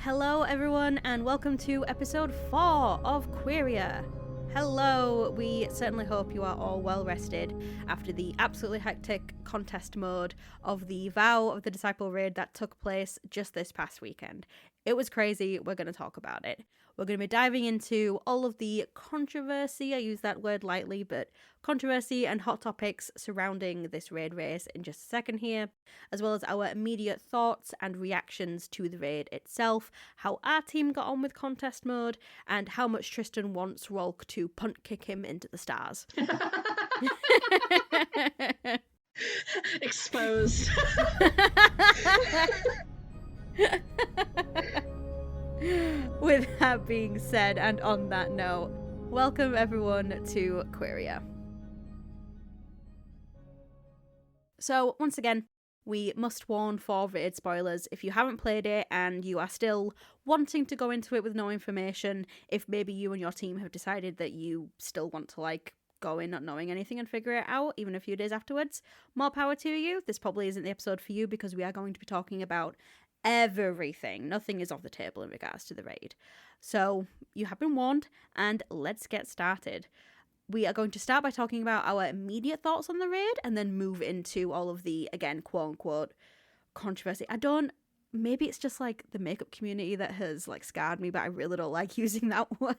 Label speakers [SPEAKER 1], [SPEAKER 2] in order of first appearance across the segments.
[SPEAKER 1] Hello everyone and welcome to episode 4 of Queeria. Hello, we certainly hope you are all well rested after the absolutely hectic contest mode of the Vow of the Disciple raid that took place just this past weekend. It was crazy, we're going to talk about it. We're going to be diving into all of the controversy, I use that word lightly, but controversy and hot topics surrounding this raid race in just a second here, as well as our immediate thoughts and reactions to the raid itself, how our team got on with contest mode, and how much Trystan wants Rolk to punt kick him into the stars.
[SPEAKER 2] Exposed.
[SPEAKER 1] With that being said, and on that note, welcome everyone to Queeria. So, once again, we must warn for raid spoilers. If you haven't played it and you are still wanting to go into it with no information, if maybe you and your team have decided that you still want to, go in not knowing anything and figure it out, even a few days afterwards, more power to you. This probably isn't the episode for you because we are going to be talking about everything. Nothing is off the table in regards to the raid. So you have been warned, and let's get started. We are going to start by talking about our immediate thoughts on the raid and then move into all of the, again, quote-unquote, controversy. Maybe it's just the makeup community that has scarred me, but I really don't like using that word.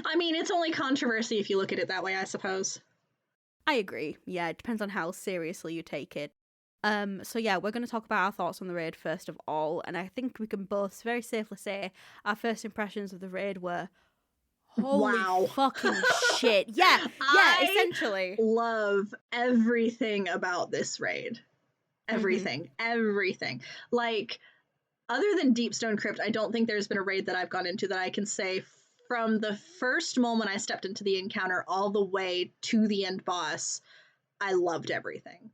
[SPEAKER 2] I mean, it's only controversy if you look at it that way, I suppose.
[SPEAKER 1] I agree. Yeah, it depends on how seriously you take it. So yeah, we're going to talk about our thoughts on the raid first of all, and I think we can both very safely say our first impressions of the raid were holy fucking shit. Yeah, essentially.
[SPEAKER 2] I love everything about this raid. Everything. Other than Deepstone Crypt, I don't think there's been a raid that I've gone into that I can say from the first moment I stepped into the encounter all the way to the end boss, I loved everything.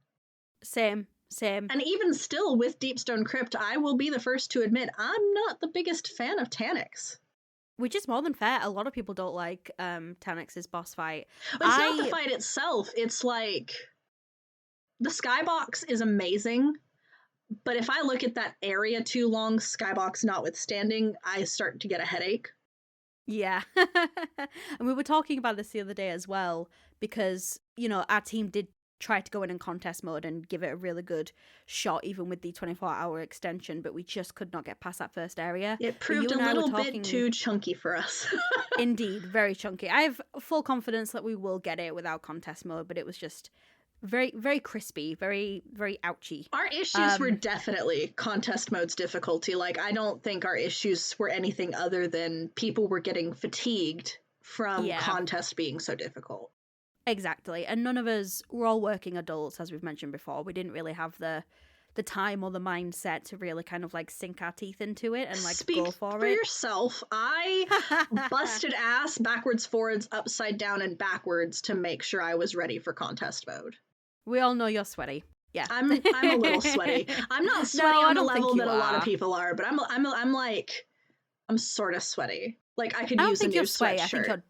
[SPEAKER 1] Same.
[SPEAKER 2] And even still with Deepstone Crypt, I will be the first to admit I'm not the biggest fan of Taniks.
[SPEAKER 1] Which is more than fair. A lot of people don't like Taniks' boss fight.
[SPEAKER 2] But it's not the fight itself. It's the skybox is amazing, but if I look at that area too long, skybox notwithstanding, I start to get a headache.
[SPEAKER 1] Yeah. And we were talking about this the other day as well, because, our team did try to go in contest mode and give it a really good shot, even with the 24-hour extension, but we just could not get past that first area.
[SPEAKER 2] It proved a little bit too chunky for us.
[SPEAKER 1] Indeed, very chunky. I have full confidence that we will get it without contest mode, but it was just very, very crispy, very, very ouchy.
[SPEAKER 2] Our issues were definitely contest mode's difficulty. I don't think our issues were anything other than people were getting fatigued from contest being so difficult.
[SPEAKER 1] Exactly, and none of us were all working adults, as we've mentioned before. We didn't really have the time or the mindset to really kind of sink our teeth into it and
[SPEAKER 2] Speak
[SPEAKER 1] go for it.
[SPEAKER 2] For yourself. I busted ass backwards, forwards, upside down, and backwards to make sure I was ready for contest mode.
[SPEAKER 1] We all know you're sweaty. Yeah,
[SPEAKER 2] I'm a little sweaty. I'm not sweaty on the level that a lot of people are, but I'm sort of sweaty. I could use a new sweatshirt.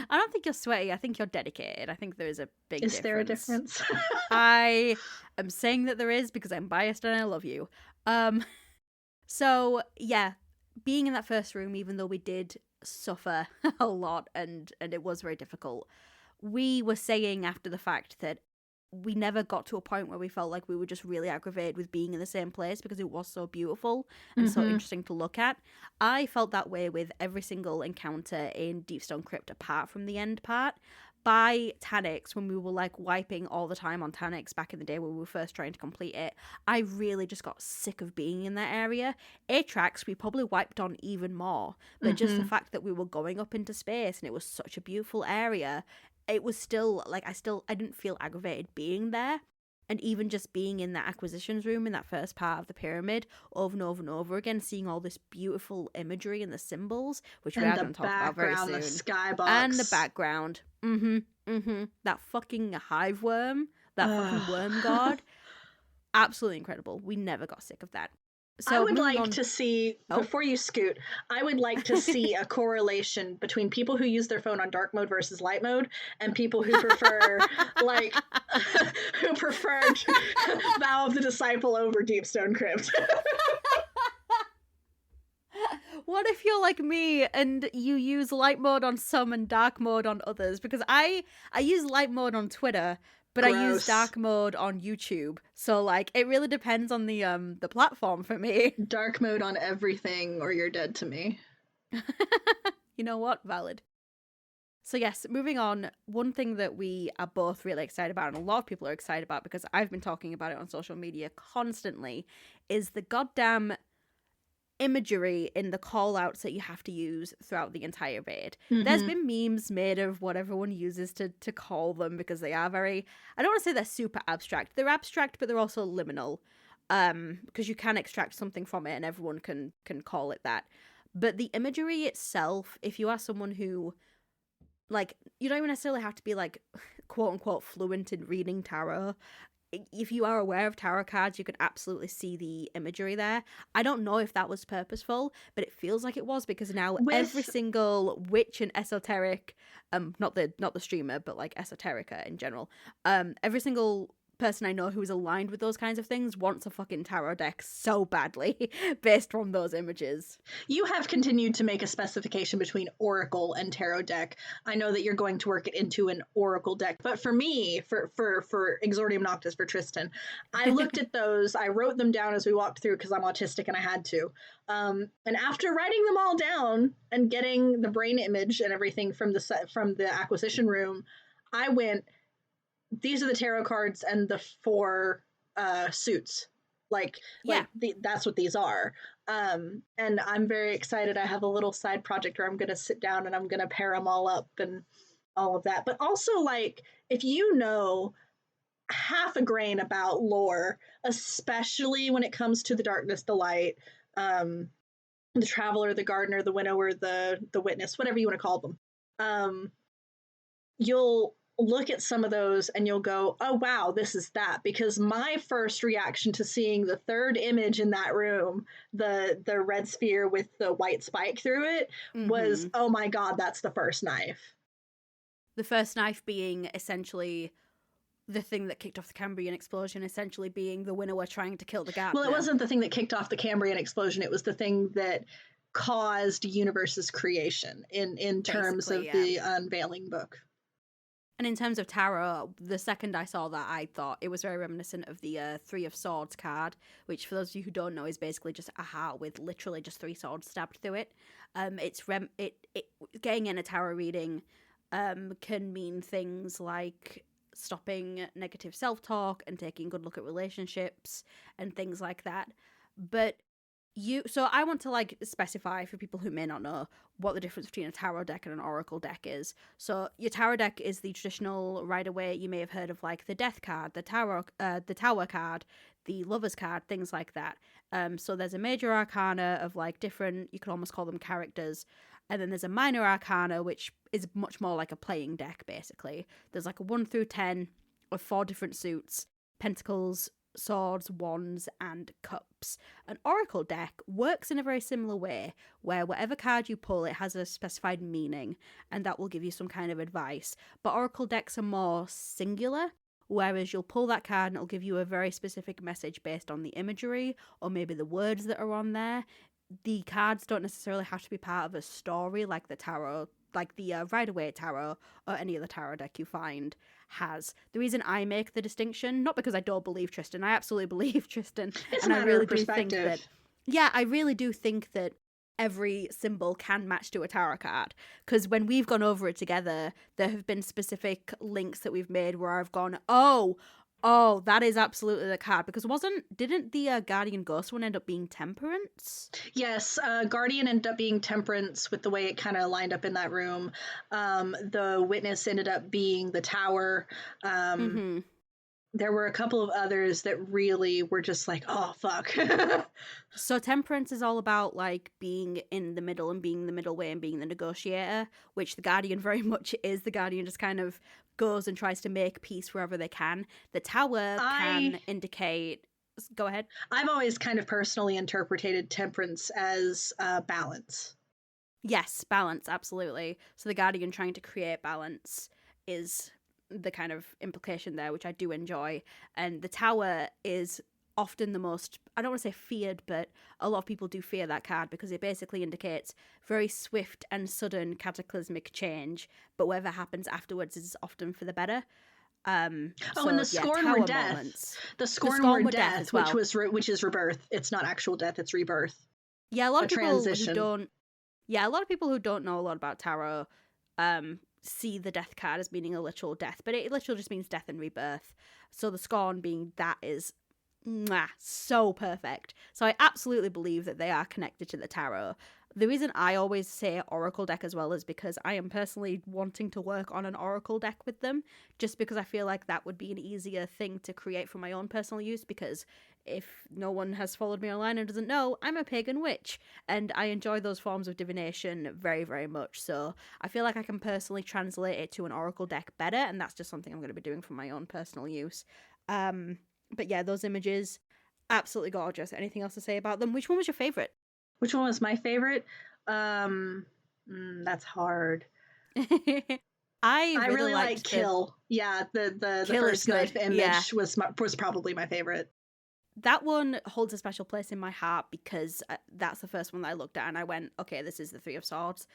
[SPEAKER 1] I don't think you're sweaty. I think you're dedicated. I think there is a big difference.
[SPEAKER 2] Is there a difference?
[SPEAKER 1] I am saying that there is because I'm biased and I love you. So yeah, being in that first room, even though we did suffer a lot and it was very difficult, we were saying after the fact that we never got to a point where we felt like we were just really aggravated with being in the same place because it was so beautiful and so interesting to look at. I felt that way with every single encounter in Deepstone Crypt apart from the end part. By Taniks, when we were wiping all the time on Taniks back in the day when we were first trying to complete it, I really just got sick of being in that area. Atrax, we probably wiped on even more, but just the fact that we were going up into space and it was such a beautiful area, it was still I didn't feel aggravated being there. And even just being in that acquisitions room in that first part of the pyramid over and over and over again, seeing all this beautiful imagery and the symbols, which we are going to talk about very soon.
[SPEAKER 2] The skybox.
[SPEAKER 1] And the background. That fucking hive worm, that fucking worm god. Absolutely incredible. We never got sick of that. So
[SPEAKER 2] I would like to see, before you scoot, I would like to see a correlation between people who use their phone on dark mode versus light mode and people who prefer, who preferred Vow of the Disciple over Deepstone Crypt.
[SPEAKER 1] What if you're like me and you use light mode on some and dark mode on others? Because I use light mode on Twitter, but
[SPEAKER 2] Gross.
[SPEAKER 1] I use dark mode on YouTube. So like it really depends on the platform for me.
[SPEAKER 2] Dark mode on everything or you're dead to me.
[SPEAKER 1] You know what? Valid. So yes, moving on, one thing that we are both really excited about, and a lot of people are excited about because I've been talking about it on social media constantly, is the goddamn imagery in the call-outs that you have to use throughout the entire raid.
[SPEAKER 2] Mm-hmm.
[SPEAKER 1] There's been memes made of what everyone uses to call them because they are very, I don't want to say they're super abstract. They're abstract, but they're also liminal. Because you can extract something from it and everyone can call it that. But the imagery itself, if you are someone who, like, you don't even necessarily have to be, like, quote-unquote fluent in reading tarot. If you are aware of tarot cards, you can absolutely see the imagery there. I don't know if that was purposeful, but it feels like it was, because now every single witch and esoteric, not the streamer, but, like, esoterica in general, every single person I know who is aligned with those kinds of things wants a fucking tarot deck so badly based from those images.
[SPEAKER 2] You have continued to make a specification between oracle and tarot deck. I know that you're going to work it into an oracle deck, but for me, for ExordiumNoctis, for Trystan, I looked at those, I wrote them down as we walked through because I'm autistic and I had to. And after writing them all down and getting the brain image and everything from the acquisition room, I went, these are the tarot cards and the 4 suits. That's what these are. And I'm very excited. I have a little side project where I'm going to sit down and I'm going to pair them all up and all of that. But also, like, if you know half a grain about lore, especially when it comes to the darkness, the light, the traveler, the gardener, the winnower, the witness, whatever you want to call them, you'll look at some of those and you'll go, oh wow, this is that. Because my first reaction to seeing the 3rd image in that room, the red sphere with the white spike through it, was, oh my god, that's the first knife.
[SPEAKER 1] The first knife being essentially the thing that kicked off the Cambrian explosion, essentially being the winnower trying to kill the gardener.
[SPEAKER 2] Well, it wasn't the thing that kicked off the Cambrian explosion, it was the thing that caused universe's creation in terms of the Unveiling book.
[SPEAKER 1] And in terms of tarot, the second I saw that, I thought it was very reminiscent of the 3 of Swords card, which, for those of you who don't know, is basically just a heart with literally just 3 swords stabbed through it. Getting in a tarot reading can mean things like stopping negative self-talk and taking a good look at relationships and things like that. But so I want to, like, specify for people who may not know what the difference between a tarot deck and an oracle deck is. So your tarot deck is the traditional Rider-Waite. You may have heard of, like, the Death card, the Tower card, the Lovers card, things like that. So there's a major arcana of, like, different, you could almost call them characters, and then there's a minor arcana, which is much more like a playing deck, basically. There's, like, a 1 through 10 of 4 different suits: pentacles, swords, wands, and cups. An oracle deck works in a very similar way, where whatever card you pull, it has a specified meaning, and that will give you some kind of advice. But oracle decks are more singular, whereas you'll pull that card and it'll give you a very specific message based on the imagery or maybe the words that are on there. The cards don't necessarily have to be part of a story like the tarot, like the Rider-Waite tarot or any other tarot deck you find has. The reason I make the distinction, not because I don't believe Trystan, I absolutely believe Trystan.
[SPEAKER 2] It's
[SPEAKER 1] and
[SPEAKER 2] a matter of perspective.
[SPEAKER 1] I really do think that every symbol can match to a tarot card, because when we've gone over it together, there have been specific links that we've made where I've gone, oh, that is absolutely the card, because didn't the Guardian Ghost one end up being Temperance?
[SPEAKER 2] Yes, Guardian ended up being Temperance with the way it kind of lined up in that room. The Witness ended up being the Tower. There were a couple of others that really were just like, oh, fuck.
[SPEAKER 1] So Temperance is all about, like, being in the middle and being the middle way and being the negotiator, which the Guardian very much is. The Guardian just kind of goes and tries to make peace wherever they can. The Tower can indicate... Go ahead.
[SPEAKER 2] I've always kind of personally interpreted Temperance as balance.
[SPEAKER 1] Yes, balance, absolutely. So the Guardian trying to create balance is the kind of implication there, which I do enjoy. And the Tower is often the most, I don't want to say feared, but a lot of people do fear that card because it basically indicates very swift and sudden cataclysmic change, but whatever happens afterwards is often for the better.
[SPEAKER 2] And
[SPEAKER 1] So,
[SPEAKER 2] the
[SPEAKER 1] yeah,
[SPEAKER 2] Scorn
[SPEAKER 1] tower
[SPEAKER 2] were death.
[SPEAKER 1] moments.
[SPEAKER 2] The Scorn were death,
[SPEAKER 1] as well.
[SPEAKER 2] which is rebirth. It's not actual death, it's rebirth.
[SPEAKER 1] Yeah, a lot of people
[SPEAKER 2] transition.
[SPEAKER 1] who don't. Yeah, a lot of people who don't know a lot about tarot see the death card as meaning a literal death, but it literally just means death and rebirth. So the Scorn being that is so perfect. So I absolutely believe that they are connected to the tarot. The reason I always say Oracle deck as well is because I am personally wanting to work on an Oracle deck with them, just because I feel like that would be an easier thing to create for my own personal use, because if no one has followed me online and doesn't know, I'm a pagan witch, and I enjoy those forms of divination very, very much, so I feel like I can personally translate it to an Oracle deck better, and that's just something I'm going to be doing for my own personal use. But yeah, those images, absolutely gorgeous. Anything else to say about them? Which one was your favourite?
[SPEAKER 2] Which one was my favorite? That's hard.
[SPEAKER 1] I really
[SPEAKER 2] like Kill. Yeah, the
[SPEAKER 1] Kill
[SPEAKER 2] first knife image
[SPEAKER 1] yeah.
[SPEAKER 2] was probably my favorite.
[SPEAKER 1] That one holds a special place in my heart because that's the first one that I looked at and I went, okay, this is the Three of Swords.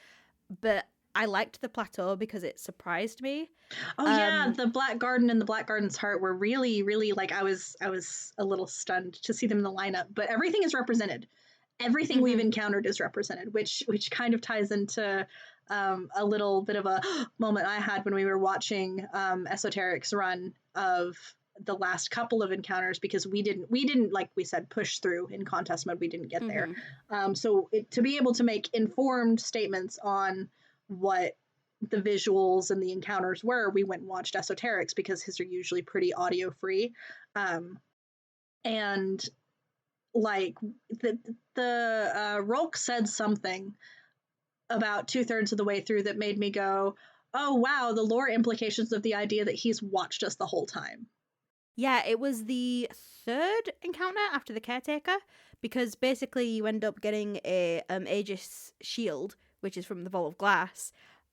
[SPEAKER 1] But I liked the plateau because it surprised me.
[SPEAKER 2] Oh yeah, the Black Garden and the Black Garden's Heart were really, really, like, I was a little stunned to see them in the lineup. But everything is represented. Everything we've encountered is represented, which kind of ties into a little bit of a moment I had when we were watching Esoteric's run of the last couple of encounters, because we didn't, like we said, push through in contest mode. We didn't get there. So to be able to make informed statements on what the visuals and the encounters were, we went and watched Esoterics because his are usually pretty audio free. And like the Rolk said something about 2/3 of the way through that made me go, oh wow, the lore implications of the idea that he's watched us the whole time.
[SPEAKER 1] Yeah, it was the third encounter after the Caretaker, because basically you end up getting a Aegis shield, which is from the Vault of Glass,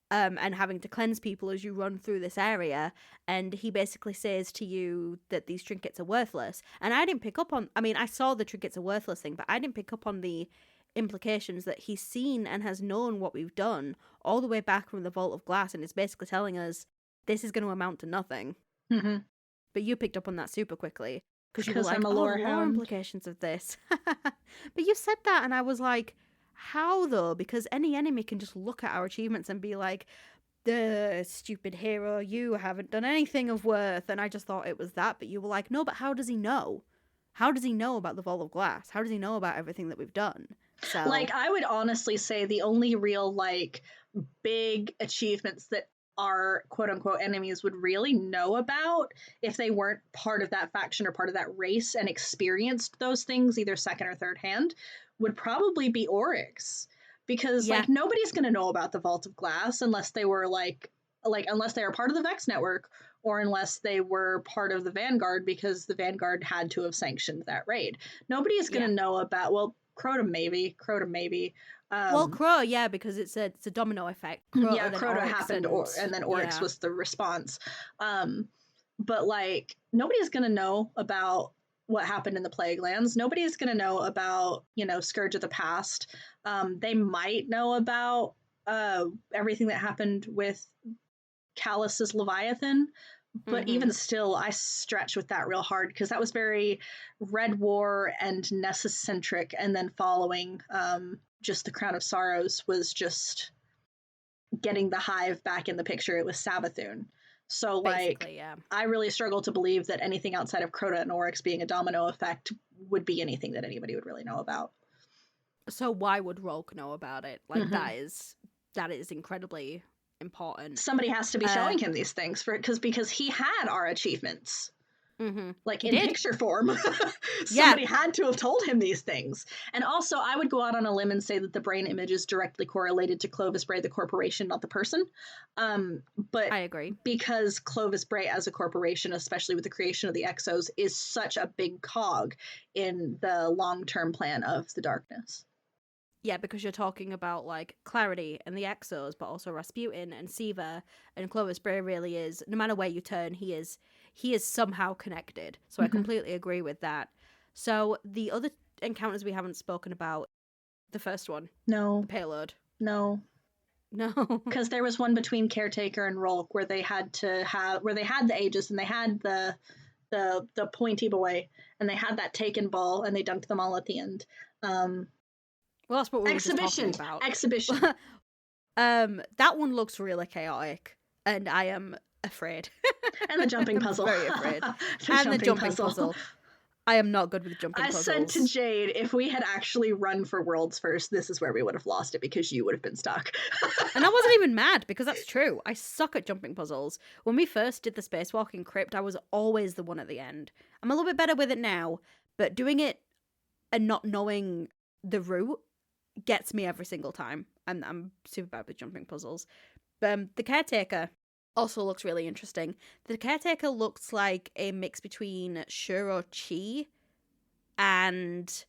[SPEAKER 1] and having to cleanse people as you run through this area, and he basically says to you that these trinkets are worthless. And I didn't pick up on, I mean, I saw the trinkets are worthless thing, but I didn't pick up on the implications that he's seen and has known what we've done all the way back from the Vault of Glass, and is basically telling us this is going to amount to nothing. But you picked up on that super quickly because you were like,
[SPEAKER 2] I'm a lore hound.
[SPEAKER 1] implications of this. But you said that and I was like, how though? Because any enemy can just look at our achievements and be like, the stupid hero, you haven't done anything of worth. And I just thought it was that, but you were like, no, but how does he know? How does he know about the Vault of Glass? How does he know about everything that we've done? So,
[SPEAKER 2] like, I would honestly say the only real, like, big achievements that our quote-unquote enemies would really know about, if they weren't part of that faction or part of that race and experienced those things either second or third hand, would probably be Oryx. Because like, nobody's going to know about the Vault of Glass unless they were like unless they were part of the Vex network, or unless they were part of the Vanguard, because the Vanguard had to have sanctioned that raid. Nobody is going to know about, well, Crota maybe.
[SPEAKER 1] Well, Crota, yeah, because it's a domino effect.
[SPEAKER 2] Crota happened, and then Oryx was the response. But like, nobody's going to know about what happened in the Plague Lands. Nobody's going to know about, Scourge of the Past. They might know about everything that happened with Callus's Leviathan. But even still, I stretch with that real hard, because that was very Red War and Nessus-centric, and then following just the Crown of Sorrows was just getting the Hive back in the picture. It was Savathûn. So, like, I really struggle to believe that anything outside of Crota and Oryx being a domino effect would be anything that anybody would really know about.
[SPEAKER 1] So why would Rolk know about it? Like, that is incredibly important.
[SPEAKER 2] Somebody has to be showing him these things because he had our achievements. Like, in picture form. Somebody had to have told him these things. And also, I would go out on a limb and say that the brain image is directly correlated to Clovis Bray, the corporation, not the person. But
[SPEAKER 1] I agree.
[SPEAKER 2] Because Clovis Bray as a corporation, especially with the creation of the Exos, is such a big cog in the long-term plan of the darkness.
[SPEAKER 1] Yeah, because you're talking about, like, Clarity and the Exos, but also Rasputin and Siva, and Clovis Bray really is, no matter where you turn, he is somehow connected. So I completely agree with that. So the other encounters we haven't spoken about, the first one,
[SPEAKER 2] No.
[SPEAKER 1] the payload.
[SPEAKER 2] No.
[SPEAKER 1] No.
[SPEAKER 2] Because there was one between Caretaker and Rolk where they had the Aegis and they had the pointy boy and they had that taken ball and they dunked them all at the end.
[SPEAKER 1] Well, that's what we were just talking about.
[SPEAKER 2] Exhibition.
[SPEAKER 1] That one looks really chaotic, and I am afraid.
[SPEAKER 2] And the jumping puzzle.
[SPEAKER 1] I'm very afraid. The jumping puzzle. I am not good with jumping puzzles.
[SPEAKER 2] I said to Jade, if we had actually run for Worlds First, this is where we would have lost it because you would have been stuck.
[SPEAKER 1] And I wasn't even mad because that's true. I suck at jumping puzzles. When we first did the spacewalking crypt, I was always the one at the end. I'm a little bit better with it now, but doing it and not knowing the route gets me every single time. I'm super bad with jumping puzzles. The Caretaker also looks really interesting. The Caretaker looks like a mix between Shuro Chi and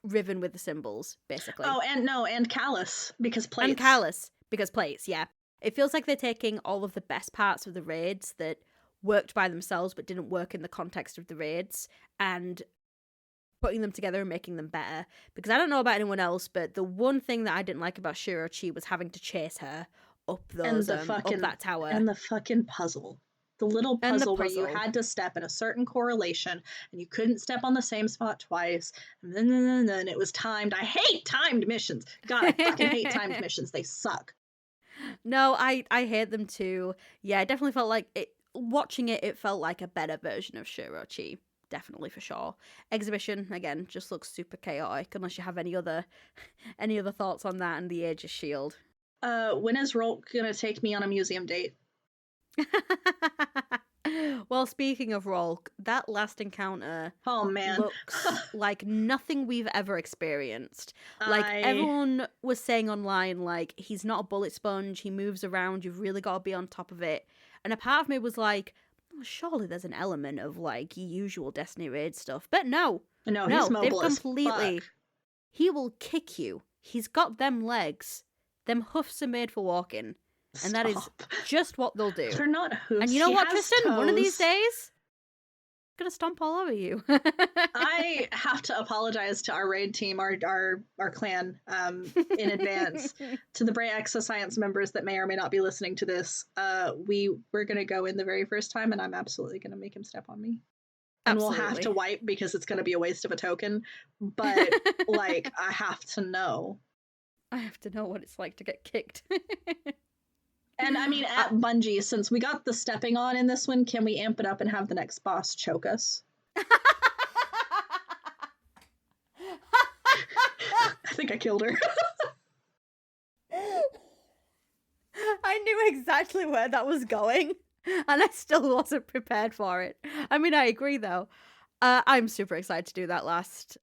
[SPEAKER 1] Riven with the symbols, basically.
[SPEAKER 2] Oh, and Callus, because plates.
[SPEAKER 1] And Callus, because plates, yeah. It feels like they're taking all of the best parts of the raids that worked by themselves but didn't work in the context of the raids and putting them together and making them better. Because I don't know about anyone else, but the one thing that I didn't like about Shuro Chi was having to chase her up those up that tower.
[SPEAKER 2] And the fucking puzzle. The little puzzle where you had to step in a certain correlation and you couldn't step on the same spot twice. And then it was timed. I hate timed missions. God, I fucking hate timed missions. They suck.
[SPEAKER 1] No, I hate them too. Yeah, I definitely felt like it. Watching it, it felt like a better version of Shuro Chi. Definitely, for sure. Exhibition, again, just looks super chaotic, unless you have any other thoughts on that and the Aegis Shield.
[SPEAKER 2] When is Rolk gonna take me on a museum date?
[SPEAKER 1] Well, speaking of Rolk, that last encounter looks like nothing we've ever experienced. Like, everyone was saying online, like, he's not a bullet sponge, he moves around, you've really got to be on top of it. And a part of me was like, well, surely there's an element of, like, usual Destiny raid stuff. But no,
[SPEAKER 2] he's mobile
[SPEAKER 1] they've
[SPEAKER 2] as
[SPEAKER 1] completely...
[SPEAKER 2] fuck.
[SPEAKER 1] He will kick you. He's got them legs. Them hoofs are made for walking. And that is just what they'll do.
[SPEAKER 2] They're not hoofs.
[SPEAKER 1] And you know what, Trystan?
[SPEAKER 2] Toes.
[SPEAKER 1] One of these days, I'm gonna stomp all over you.
[SPEAKER 2] I have to apologize to our raid team, our clan, in advance. To the Bray Exoscience members that may or may not be listening to this, we're gonna go in the very first time, and I'm absolutely gonna make him step on me. And we'll have to wipe because it's gonna be a waste of a token. But like, I have to know.
[SPEAKER 1] I have to know what it's like to get kicked.
[SPEAKER 2] And I mean, at Bungie, since we got the stepping on in this one, can we amp it up and have the next boss choke us? I think I killed her.
[SPEAKER 1] I knew exactly where that was going, and I still wasn't prepared for it. I mean, I agree, though. I'm super excited to do that last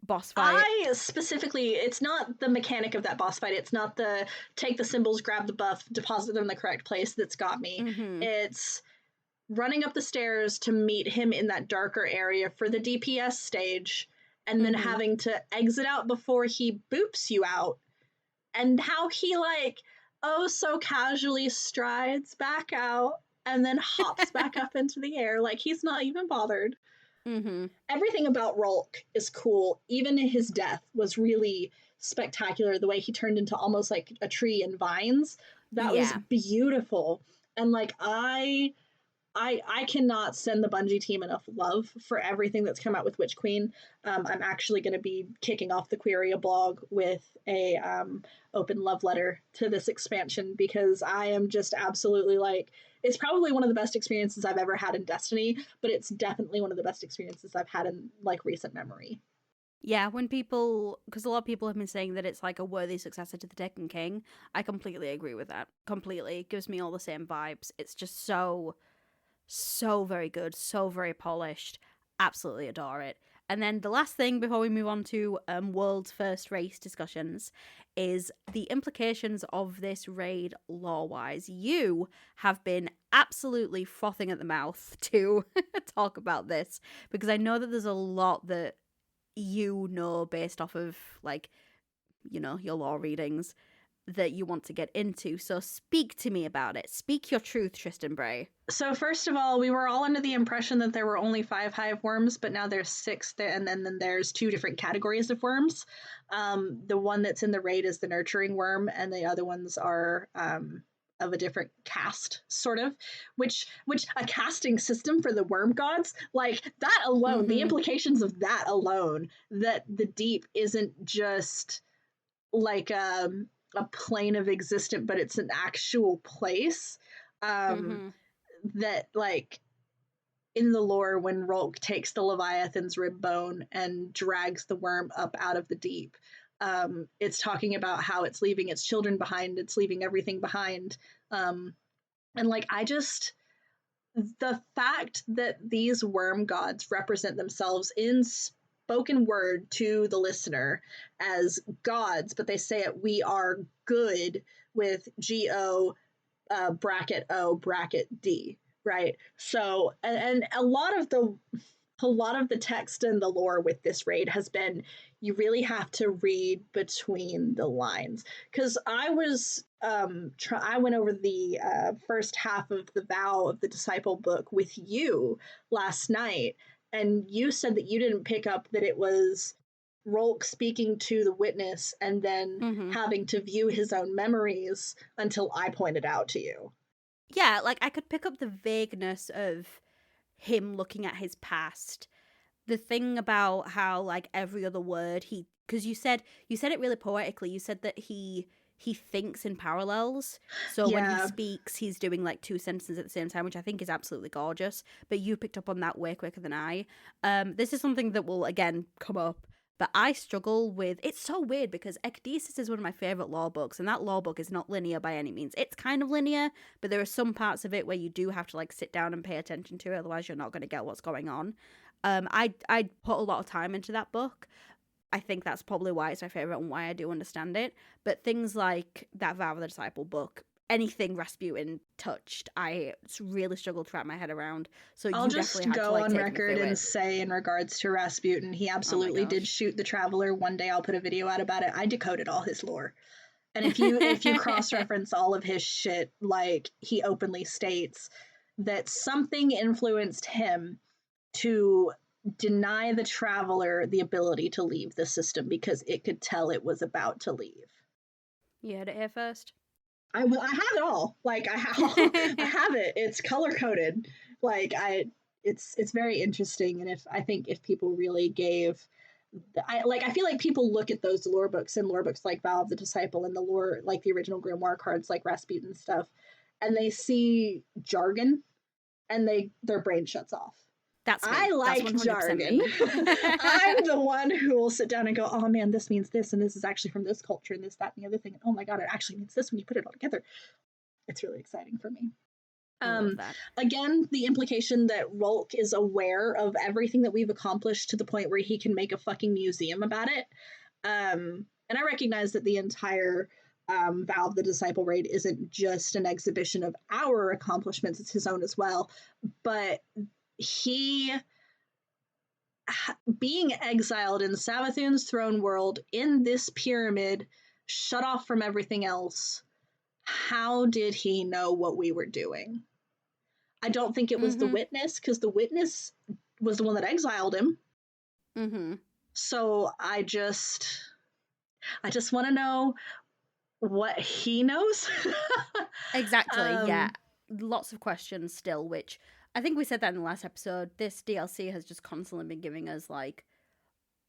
[SPEAKER 1] boss fight.
[SPEAKER 2] It's not the mechanic of that boss fight. It's not the take the symbols, grab the buff, deposit them in the correct place that's got me. Mm-hmm. It's running up the stairs to meet him in that darker area for the DPS stage, and then having to exit out before he boops you out, and how he, like, so casually strides back out and then hops back up into the air like he's not even bothered. Mm-hmm. Everything about Rolk is cool. Even his death was really spectacular. The way he turned into almost like a tree and vines. That was beautiful. And like, I cannot send the Bungie team enough love for everything that's come out with Witch Queen. I'm actually going to be kicking off the Queeria blog with a open love letter to this expansion because I am just absolutely like, it's probably one of the best experiences I've ever had in Destiny, but it's definitely one of the best experiences I've had in like recent memory.
[SPEAKER 1] Yeah, because a lot of people have been saying that it's like a worthy successor to the Taken King. I completely agree with that. Completely. It gives me all the same vibes. It's just so very good, so very polished. Absolutely adore it. And then the last thing before we move on to world's first race discussions is the implications of this raid lore-wise. You have been absolutely frothing at the mouth to talk about this because I know that there's a lot that you know based off of, like, you know, your lore readings. that you want to get into. So speak to me about it. Speak your truth, Trystan Bray.
[SPEAKER 2] So first of all, we were all under the impression that there were only 5 hive worms, but now there's 6 there, and then there's 2 different categories of worms. The one that's in the raid is the nurturing worm, and the other ones are of a different caste, sort of, which a casting system for the worm gods, like that alone, the implications of that alone, that the deep isn't just like a plane of existence, but it's an actual place. That, like, in the lore, when Rolk takes the Leviathan's rib bone and drags the worm up out of the deep, it's talking about how it's leaving its children behind, it's leaving everything behind. And, like, the fact that these worm gods represent themselves in spoken word to the listener as gods, but they say it, we are good with G-O bracket O bracket D, right? So, and a lot of the text and the lore with this raid has been, you really have to read between the lines. Because I went over the first half of the Vow of the Disciple book with you last night, and you said that you didn't pick up that it was Rolk speaking to the witness and then having to view his own memories until I pointed out to you.
[SPEAKER 1] Yeah, like, I could pick up the vagueness of him looking at his past. The thing about how, like, every other word because you said it really poetically. You said that he thinks in parallels. So when he speaks, he's doing like 2 sentences at the same time, which I think is absolutely gorgeous. But you picked up on that way quicker than I. This is something that will, again, come up. But I struggle with... It's so weird because Ecdysis is one of my favourite lore books, and that lore book is not linear by any means. It's kind of linear, but there are some parts of it where you do have to, like, sit down and pay attention to it, otherwise you're not going to get what's going on. I put a lot of time into that book. I think that's probably why it's my favourite and why I do understand it. But things like that Vow of the Disciple book, anything Rasputin touched, I really struggled to wrap my head around. So
[SPEAKER 2] I'll just go on record and say, in regards to Rasputin, he absolutely did shoot the Traveler. One day I'll put a video out about it. I decoded all his lore. And if you cross-reference all of his shit, like, he openly states that something influenced him to deny the Traveler the ability to leave the system because it could tell it was about to leave.
[SPEAKER 1] You heard it here first.
[SPEAKER 2] I have it all. Like, I have it. It's color coded. Like, it's very interesting. And I think if people really gave, I feel like people look at those lore books and lore books like Vow of the Disciple and the lore, like the original Grimoire cards, like Rasputin stuff, and they see jargon, and their brain shuts off.
[SPEAKER 1] That's me.
[SPEAKER 2] I like jargon. I'm the one who will sit down and go, oh man, this means this, and this is actually from this culture, and this, that, and the other thing. And oh my god, it actually means this when you put it all together. It's really exciting for me. Again, the implication that Rolk is aware of everything that we've accomplished to the point where he can make a fucking museum about it. And I recognize that the entire Vow of the Disciple raid isn't just an exhibition of our accomplishments, it's his own as well. But he, being exiled in Savathun's throne world, in this pyramid, shut off from everything else, how did he know what we were doing? I don't think it was the witness, because the witness was the one that exiled him. So I just want to know what he knows.
[SPEAKER 1] Exactly, yeah. Lots of questions still, which I think we said that in the last episode. This DLC has just constantly been giving us, like,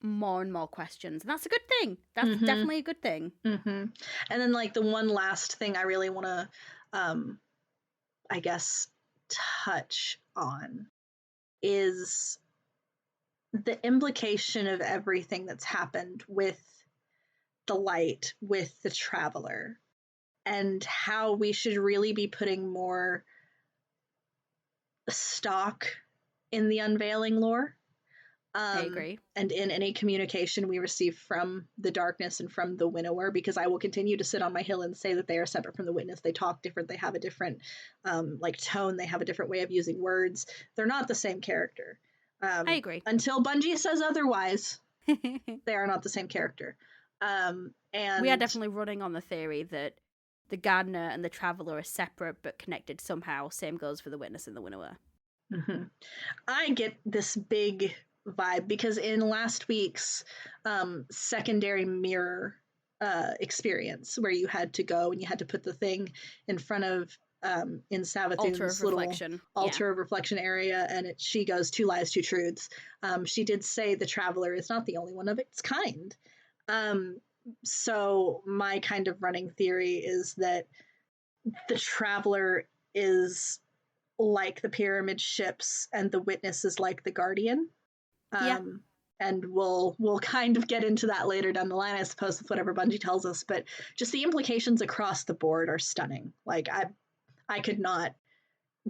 [SPEAKER 1] more and more questions, and that's a good thing. That's definitely a good thing.
[SPEAKER 2] And then, like, the one last thing I really want to I guess touch on is the implication of everything that's happened with the light, with the Traveler, and how we should really be putting more stock in the unveiling lore.
[SPEAKER 1] I agree.
[SPEAKER 2] And in any communication we receive from the darkness and from the Winnower, because I will continue to sit on my hill and say that they are separate from the witness. They talk different. They have a different like tone. They have a different way of using words. They're not the same character.
[SPEAKER 1] I agree.
[SPEAKER 2] Until Bungie says otherwise, they are not the same character. And
[SPEAKER 1] we are definitely running on the theory that the Gardener and the Traveller are separate but connected somehow. Same goes for the Witness and the Winnower.
[SPEAKER 2] mm-hmm. I get this big vibe because in last week's secondary mirror experience, where you had to go and you had to put the thing in front of in Savathun's little altar of reflection area, and she goes 2 lies, 2 truths. She did say the Traveller is not the only one of its kind. So my kind of running theory is that the Traveller is like the pyramid ships and the Witness is like the Guardian. And we'll kind of get into that later down the line, I suppose, with whatever Bungie tells us. But just the implications across the board are stunning. Like I could not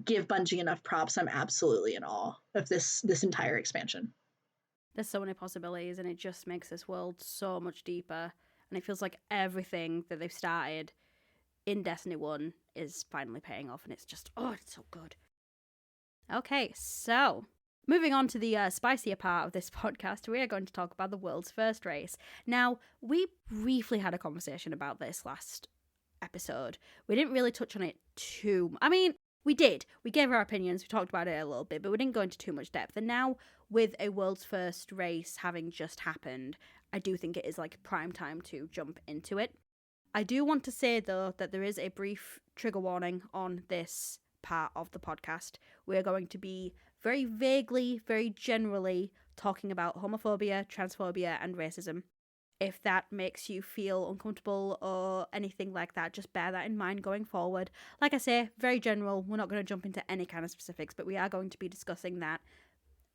[SPEAKER 2] give Bungie enough props. I'm absolutely in awe of this entire expansion.
[SPEAKER 1] There's so many possibilities, and it just makes this world so much deeper. And it feels like everything that they've started in Destiny 1 is finally paying off, and it's just, it's so good. Okay, so moving on to the spicier part of this podcast, we are going to talk about the world's first race. Now, we briefly had a conversation about this last episode. We didn't really touch on it we did. We gave our opinions, we talked about it a little bit, but we didn't go into too much depth. And now, with a world's first race having just happened, I do think it is like prime time to jump into it. I do want to say, though, that there is a brief trigger warning on this part of the podcast. We're going to be very vaguely, very generally talking about homophobia, transphobia, and racism. If that makes you feel uncomfortable or anything like that, just bear that in mind going forward. Like I say, very general. We're not going to jump into any kind of specifics, but we are going to be discussing that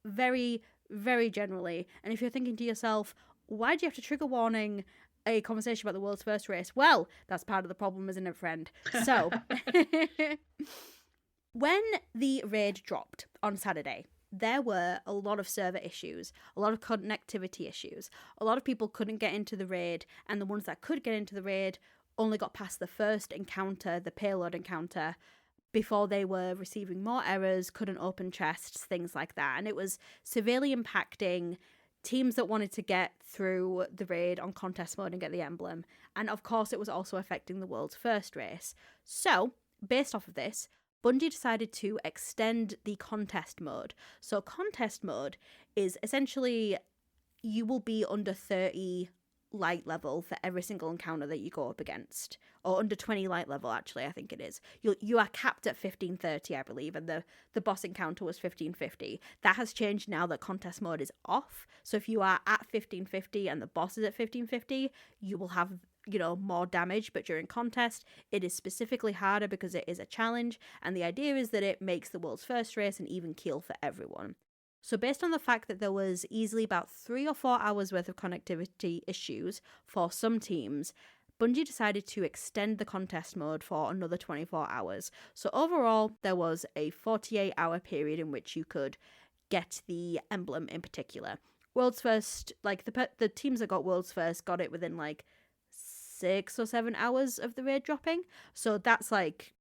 [SPEAKER 1] very, very generally. And if you're thinking to yourself, why do you have to trigger warning a conversation about the world's first race? Well, that's part of the problem, isn't it, friend? So, when the raid dropped on Saturday, there were a lot of server issues, a lot of connectivity issues. A lot of people couldn't get into the raid, and the ones that could get into the raid only got past the first encounter, the payload encounter, before they were receiving more errors, couldn't open chests, things like that. And it was severely impacting teams that wanted to get through the raid on contest mode and get the emblem. And of course, it was also affecting the world's first race. So, based off of this, Bungie decided to extend the contest mode. So contest mode is essentially you will be under 30 light level for every single encounter that you go up against, or under 20 light level, actually, I think it is. You are capped at 1530, I believe, and the boss encounter was 1550. That has changed now that contest mode is off. So if you are at 1550 and the boss is at 1550, you will have more damage, but during contest it is specifically harder because it is a challenge, and the idea is that it makes the world's first race an even keel for everyone. So based on the fact that there was easily about 3 or 4 hours worth of connectivity issues for some teams, Bungie decided to extend the contest mode for another 24 hours. So overall, there was a 48-hour period in which you could get the emblem in particular. World's First, like the teams that got World's First got it within like 6 or 7 hours of the raid dropping. So that's like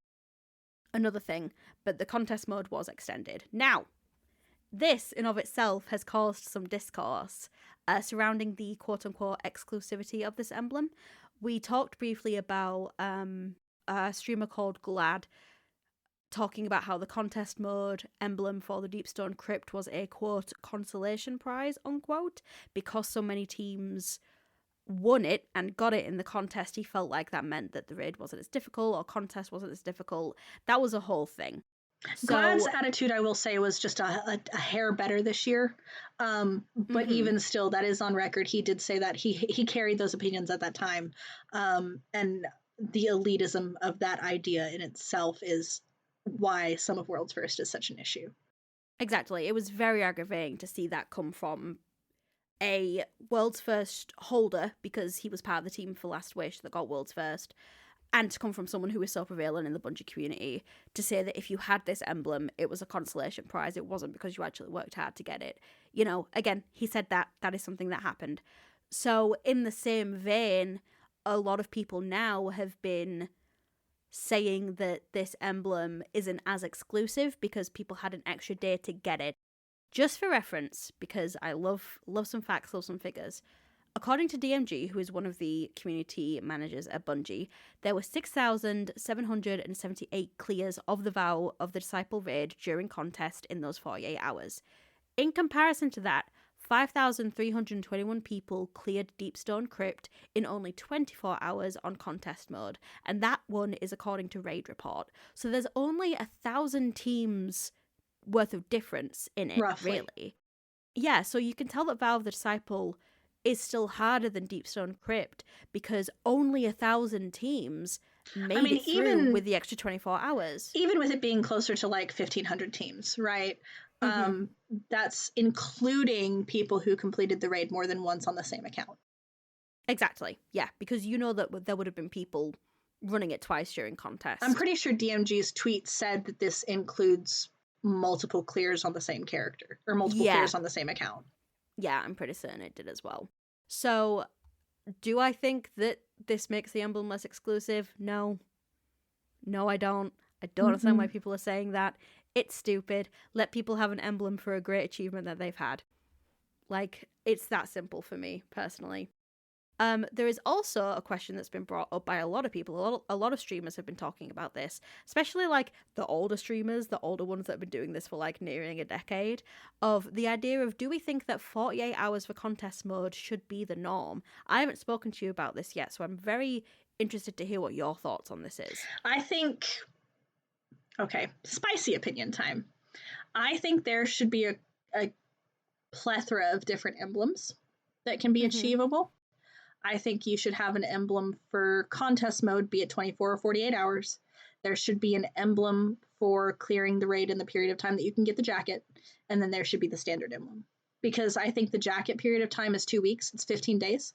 [SPEAKER 1] another thing. But the contest mode was extended. Now, this in of itself has caused some discourse surrounding the quote-unquote exclusivity of this emblem. We talked briefly about a streamer called Glad talking about how the contest mode emblem for the Deepstone Crypt was a quote consolation prize unquote, because so many teams won it and got it in the contest. He felt like that meant that the raid wasn't as difficult or contest wasn't as difficult. That was a whole thing. So,
[SPEAKER 2] Glad's attitude, I will say, was just a hair better this year. But even still, that is on record. He did say that he carried those opinions at that time. And the elitism of that idea in itself is why some of World's First is such an issue.
[SPEAKER 1] Exactly. It was very aggravating to see that come from a World's First holder, because he was part of the team for Last Wish that got World's First, and to come from someone who is so prevalent in the Bungie community to say that if you had this emblem, it was a consolation prize. It wasn't because you actually worked hard to get it. Again, he said that is something that happened. So in the same vein, a lot of people now have been saying that this emblem isn't as exclusive because people had an extra day to get it. Just for reference, because I love some facts, love some figures. According to DMG, who is one of the community managers at Bungie, there were 6,778 clears of the Vow of the Disciple raid during contest in those 48 hours. In comparison to that, 5,321 people cleared Deepstone Crypt in only 24 hours on contest mode, and that one is according to Raid Report. So there's only 1,000 teams worth of difference in it,
[SPEAKER 2] Roughly.
[SPEAKER 1] really. Yeah, so you can tell that Vow of the Disciple is still harder than Deepstone Crypt because only 1,000 teams made it through
[SPEAKER 2] even
[SPEAKER 1] with the extra 24 hours.
[SPEAKER 2] Even with it being closer to like 1,500 teams, right? That's including people who completed the raid more than once on the same account.
[SPEAKER 1] Exactly, yeah, because you know that there would have been people running it twice during contest.
[SPEAKER 2] I'm pretty sure DMG's tweet said that this includes multiple clears on the same character, or multiple clears on the same account.
[SPEAKER 1] Yeah, I'm pretty certain it did as well. So, do I think that this makes the emblem less exclusive? No. No, I don't. I don't understand why people are saying that. It's stupid. Let people have an emblem for a great achievement that they've had. Like, it's that simple for me, personally. There is also a question that's been brought up by a lot of people. A lot of streamers have been talking about this, especially like the older streamers, the older ones that have been doing this for like nearing a decade, of the idea of, do we think that 48 hours for contest mode should be the norm? I haven't spoken to you about this yet, so I'm very interested to hear what your thoughts on this is.
[SPEAKER 2] I think, okay, spicy opinion time. I think there should be a plethora of different emblems that can be achievable. I think you should have an emblem for contest mode, be it 24 or 48 hours. There should be an emblem for clearing the raid in the period of time that you can get the jacket. And then there should be the standard emblem. Because I think the jacket period of time is 2 weeks. It's 15 days.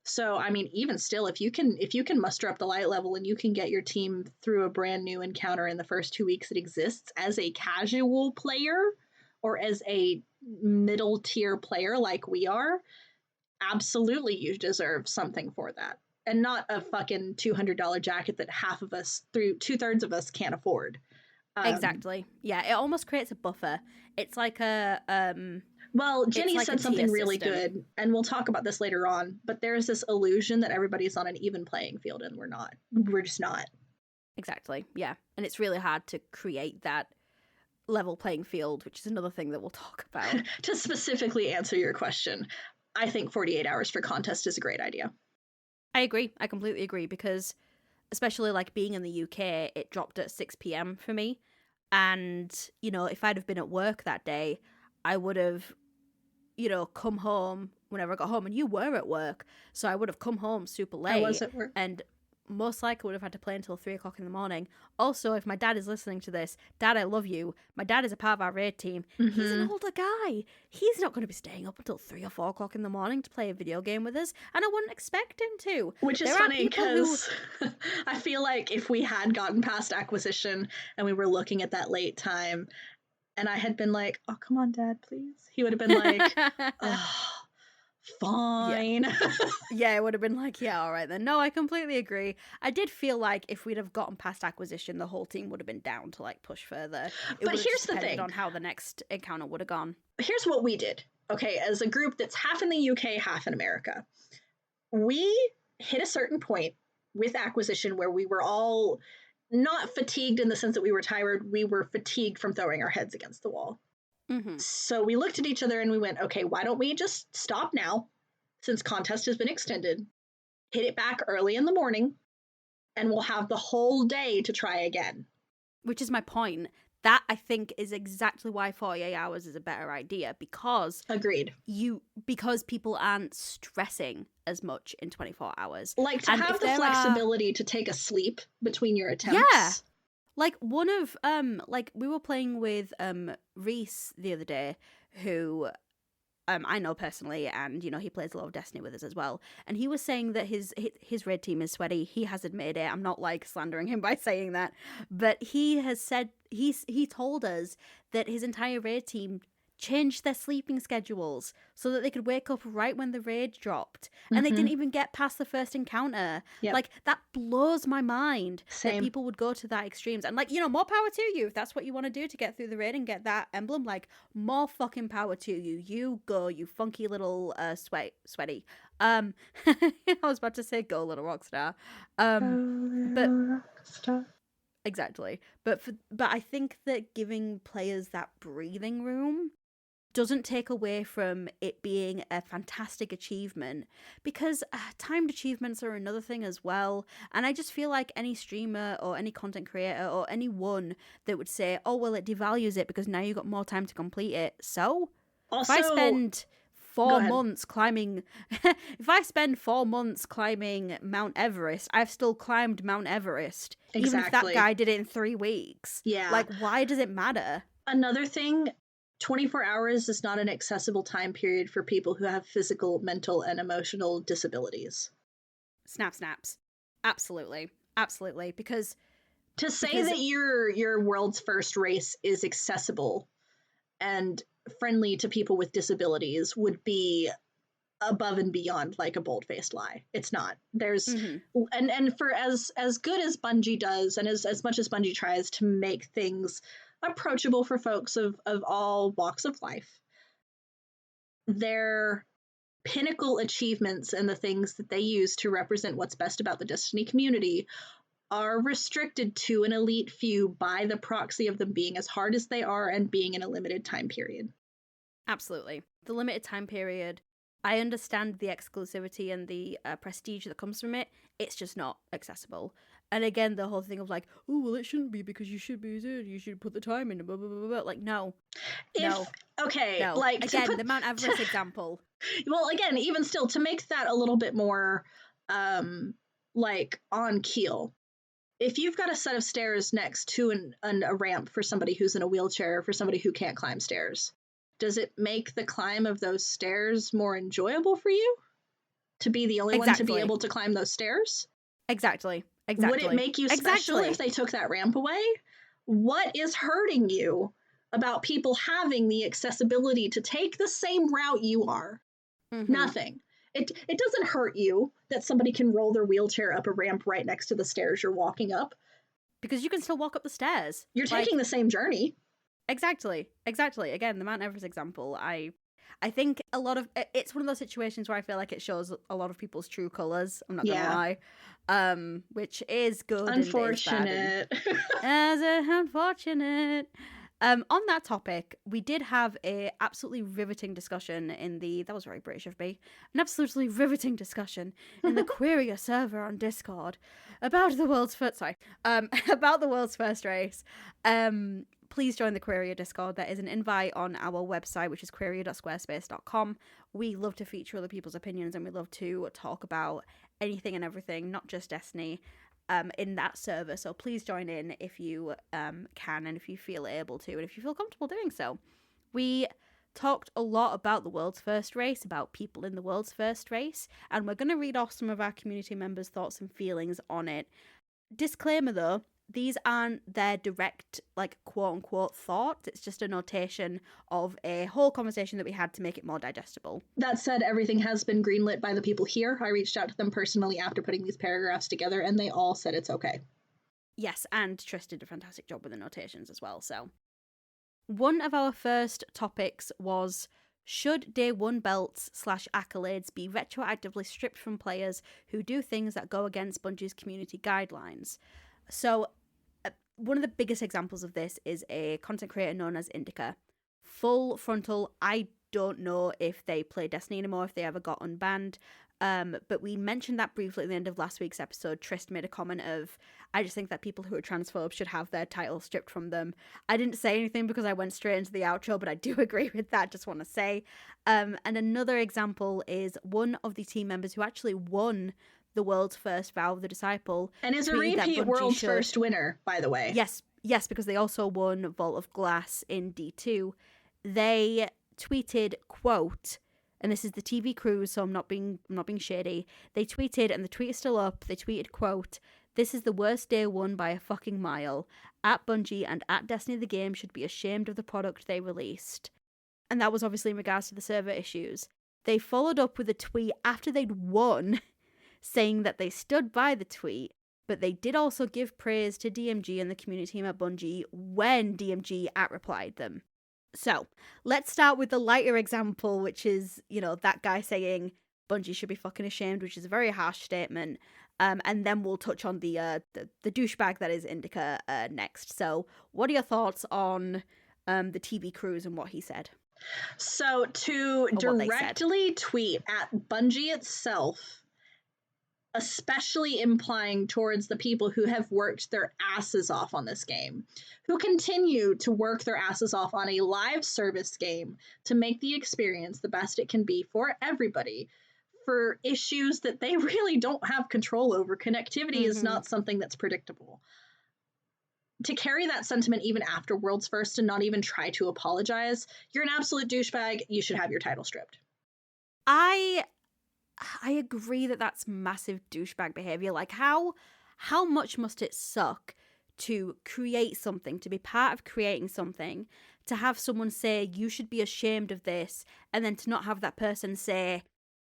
[SPEAKER 2] So, I mean, even still, if you can muster up the light level and you can get your team through a brand new encounter in the first 2 weeks it exists as a casual player or as a middle tier player like we are, absolutely you deserve something for that. And not a fucking $200 jacket that half of us, through 2/3 of us, can't afford.
[SPEAKER 1] Exactly. Yeah, it almost creates a buffer. It's like a
[SPEAKER 2] well, Jenny
[SPEAKER 1] like
[SPEAKER 2] said something really good, and we'll talk about this later on, but there's this illusion that everybody's on an even playing field, and we're not. We're just not.
[SPEAKER 1] Exactly, yeah. And it's really hard to create that level playing field, which is another thing that we'll talk about.
[SPEAKER 2] To specifically answer your question, I think 48 hours for contest is a great idea.
[SPEAKER 1] I agree. I completely agree, because especially like being in the UK, it dropped at 6 p.m. for me. And, you know, if I'd have been at work that day, I would have, you know, come home whenever I got home. And you were at work, so I would have come home super late.
[SPEAKER 2] I was at work.
[SPEAKER 1] And most likely would have had to play until 3 o'clock in the morning. Also, if my dad is listening to this, Dad, I love you. My dad is a part of our raid team. He's an older guy. He's not going to be staying up until 3 or 4 o'clock in the morning to play a video game with us, and I wouldn't expect him to.
[SPEAKER 2] Which is funny, because I feel like if we had gotten past acquisition and we were looking at that late time, and I had been like, oh, come on, Dad, please. He would have been like, oh, fine.
[SPEAKER 1] Yeah, it would have been like, yeah, all right then. No, I completely agree. I did feel like if we'd have gotten past acquisition, the whole team would have been down to like push further.
[SPEAKER 2] But here's the thing.
[SPEAKER 1] On how the next encounter would have gone.
[SPEAKER 2] Here's what we did. Okay, as a group that's half in the UK, half in America, we hit a certain point with acquisition where we were all not fatigued in the sense that we were tired. We were fatigued from throwing our heads against the wall. So we looked at each other and we went, okay, why don't we just stop now, since contest has been extended, hit it back early in the morning, and we'll have the whole day to try again.
[SPEAKER 1] Which is my point. That, I think, is exactly why 48 hours is a better idea, because
[SPEAKER 2] Agreed.
[SPEAKER 1] Because people aren't stressing as much in 24 hours.
[SPEAKER 2] Like, to have the flexibility to take a sleep between your attempts.
[SPEAKER 1] Yeah. Like, one of, we were playing with, Reese the other day, who, I know personally, and, you know, he plays a lot of Destiny with us as well, and he was saying that his raid team is sweaty. He has admitted it. I'm not, like, slandering him by saying that, but he has said, he told us that his entire raid team changed their sleeping schedules so that they could wake up right when the raid dropped. And they
[SPEAKER 2] Mhm.
[SPEAKER 1] didn't even get past the first encounter.
[SPEAKER 2] Yep.
[SPEAKER 1] Like, that blows my mind that
[SPEAKER 2] Same.
[SPEAKER 1] people would go to that extremes. And, like, you know, more power to you. If that's what you want to do to get through the raid and get that emblem, like, more fucking power to you. You go, you funky little sweaty. I was about to say go, little rockstar. But
[SPEAKER 2] Rockstar.
[SPEAKER 1] exactly. But I think that giving players that breathing room doesn't take away from it being a fantastic achievement, because timed achievements are another thing as well. And I just feel like any streamer or any content creator or anyone that would say, oh, well, it devalues it because now you've got more time to complete it. So
[SPEAKER 2] Also,
[SPEAKER 1] if I spend
[SPEAKER 2] Go
[SPEAKER 1] 4
[SPEAKER 2] ahead.
[SPEAKER 1] months climbing if I spend 4 months climbing Mount Everest, I've still climbed Mount Everest. Even if that
[SPEAKER 2] Exactly.
[SPEAKER 1] guy did it in 3 weeks.
[SPEAKER 2] Yeah.
[SPEAKER 1] Like, why does it matter?
[SPEAKER 2] Another thing, 24 hours is not an accessible time period for people who have physical, mental, and emotional disabilities.
[SPEAKER 1] Snaps. Absolutely. Because
[SPEAKER 2] To say that your world's first race is accessible and friendly to people with disabilities would be above and beyond like a bold-faced lie. It's not. There's and for as good as Bungie does, and as much as Bungie tries to make things approachable for folks of all walks of life, their pinnacle achievements and the things that they use to represent what's best about the Destiny community are restricted to an elite few by the proxy of them being as hard as they are and being in a limited time period.
[SPEAKER 1] Absolutely. The limited time period, I understand the exclusivity and the prestige that comes from it. It's just not accessible. And again, the whole thing of like, oh, well, it shouldn't be because you should put the time in, blah, blah, blah, blah. Like, no.
[SPEAKER 2] Okay,
[SPEAKER 1] No.
[SPEAKER 2] like
[SPEAKER 1] again, the Mount Everest example.
[SPEAKER 2] Well, again, even still, to make that a little bit more like on keel, if you've got a set of stairs next to a ramp for somebody who's in a wheelchair or for somebody who can't climb stairs, does it make the climb of those stairs more enjoyable for you to be the only one to be able to climb those stairs?
[SPEAKER 1] Exactly.
[SPEAKER 2] Would it make you special if they took that ramp away? What is hurting you about people having the accessibility to take the same route you are? Nothing. It doesn't hurt you that somebody can roll their wheelchair up a ramp right next to the stairs you're walking up.
[SPEAKER 1] Because you can still walk up the stairs.
[SPEAKER 2] You're taking the same journey.
[SPEAKER 1] Exactly. Again, the Mount Everest example, I think a lot of it's one of those situations where I feel like it shows a lot of people's true colors. I'm not gonna lie, which is good.
[SPEAKER 2] Unfortunate.
[SPEAKER 1] Unfortunate. On that topic, we did have a absolutely riveting discussion that was very British of me, an absolutely riveting discussion in the Queeria server on Discord about the world's first race. Please join the Queeria Discord. There is an invite on our website, which is queeria.squarespace.com. We love to feature other people's opinions, and we love to talk about anything and everything, not just Destiny, in that server. So please join in if you can, and if you feel able to, and if you feel comfortable doing so. We talked a lot about the world's first race, about people in the world's first race, and we're going to read off some of our community members' thoughts and feelings on it. Disclaimer though, these aren't their direct, like, quote-unquote thoughts. It's just a notation of a whole conversation that we had to make it more digestible.
[SPEAKER 2] That said, everything has been greenlit by the people here. I reached out to them personally after putting these paragraphs together, and they all said it's okay.
[SPEAKER 1] Yes, and Trish did a fantastic job with the notations as well. So, one of our first topics was, should Day 1 belts / accolades be retroactively stripped from players who do things that go against Bungie's community guidelines? So, one of the biggest examples of this is a content creator known as Indica. Full frontal, I don't know if they play Destiny anymore, if they ever got unbanned, but we mentioned that briefly at the end of last week's episode. Trist made a comment of, I just think that people who are transphobes should have their title stripped from them. I didn't say anything because I went straight into the outro, but I do agree with that, just want to say. And another example is one of the team members who actually won the world's first Vow of the Disciple.
[SPEAKER 2] And is a repeat world's first winner, by the way.
[SPEAKER 1] Yes, because they also won Vault of Glass in D2. They tweeted, quote, and this is the TV crew, so I'm not being shady. They tweeted, and the tweet is still up, they tweeted, quote, "This is the worst day one by a fucking mile. At Bungie and at Destiny the game should be ashamed of the product they released." and that was obviously in regards to the server issues. They followed up with a tweet after they'd won, saying that they stood by the tweet, but they did also give praise to DMG and the community team at Bungie when DMG @replied them. So, let's start with the lighter example, which is, that guy saying Bungie should be fucking ashamed, which is a very harsh statement. And then we'll touch on the douchebag that is Indica next. So, what are your thoughts on the TV crews and what he said?
[SPEAKER 2] So, to directly tweet at Bungie itself, especially implying towards the people who have worked their asses off on this game, who continue to work their asses off on a live service game to make the experience the best it can be for everybody, for issues that they really don't have control over. Connectivity is not something that's predictable. To carry that sentiment even after World's First and not even try to apologize, you're an absolute douchebag. You should have your title stripped.
[SPEAKER 1] I agree that that's massive douchebag behavior. Like, how much must it suck to create something, to be part of creating something, to have someone say you should be ashamed of this, and then to not have that person say,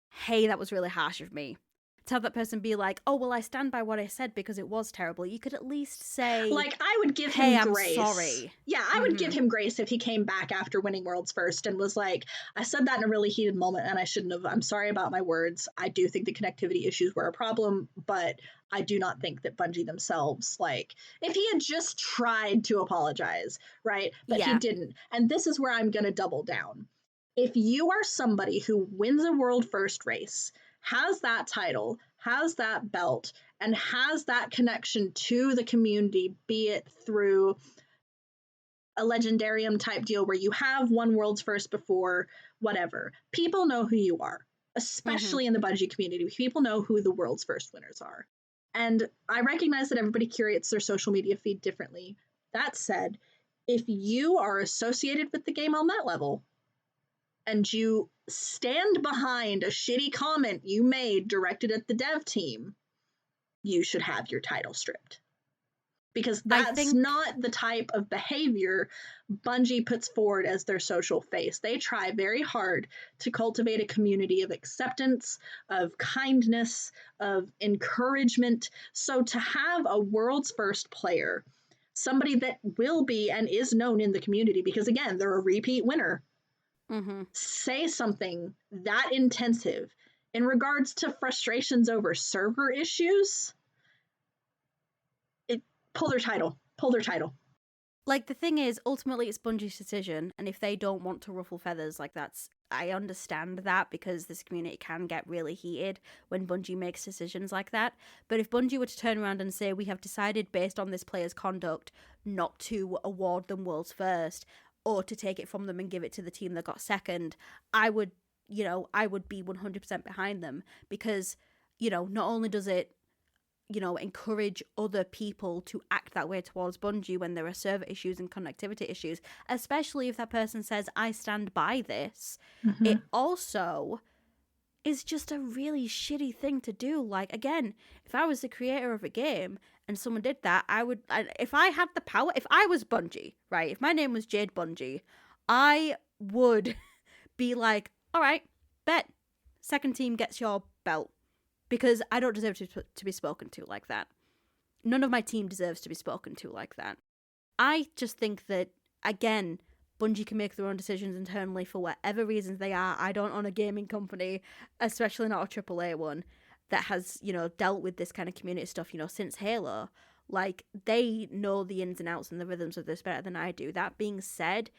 [SPEAKER 1] hey, that was really harsh of me. To have that person be like, oh, well, I stand by what I said because it was terrible. You could at least say,
[SPEAKER 2] like, I would give
[SPEAKER 1] hey,
[SPEAKER 2] him grace.
[SPEAKER 1] I'm sorry.
[SPEAKER 2] Yeah, I would give him grace if he came back after winning World's First and was like, I said that in a really heated moment and I shouldn't have. I'm sorry about my words. I do think the connectivity issues were a problem, but I do not think that Bungie themselves, like, if he had just tried to apologize, right? But he didn't. And this is where I'm going to double down. If you are somebody who wins a World First race, has that title, has that belt, and has that connection to the community, be it through a legendarium type deal where you have won World's First before, whatever. People know who you are, especially in the Bungie community. People know who the World's First winners are. And I recognize that everybody curates their social media feed differently. That said, if you are associated with the game on that level, and you stand behind a shitty comment you made directed at the dev team, you should have your title stripped. Because that's not the type of behavior Bungie puts forward as their social face. They try very hard to cultivate a community of acceptance, of kindness, of encouragement. So to have a World's First player, somebody that will be and is known in the community, because again, they're a repeat winner, say something that intensive in regards to frustrations over server issues, pull their title.
[SPEAKER 1] Like, the thing is, ultimately it's Bungie's decision, and if they don't want to ruffle feathers, like, I understand that, because this community can get really heated when Bungie makes decisions like that. But if Bungie were to turn around and say, we have decided based on this player's conduct not to award them World's First, or to take it from them and give it to the team that got second, I would be 100% behind them, because, not only does it, encourage other people to act that way towards Bungie when there are server issues and connectivity issues, especially if that person says, I stand by this, it also is just a really shitty thing to do. Like, again, if I was the creator of a game and someone did that, if I had the power, if I was Bungie, right, if my name was Jade Bungie, I would be like, all right, bet, second team gets your belt, because I don't deserve to be spoken to like that. None of my team deserves to be spoken to like that. I just think that, again, Bungie can make their own decisions internally for whatever reasons they are. I don't own a gaming company, especially not a AAA one, that has, dealt with this kind of community stuff, since Halo. Like, they know the ins and outs and the rhythms of this better than I do. That being said,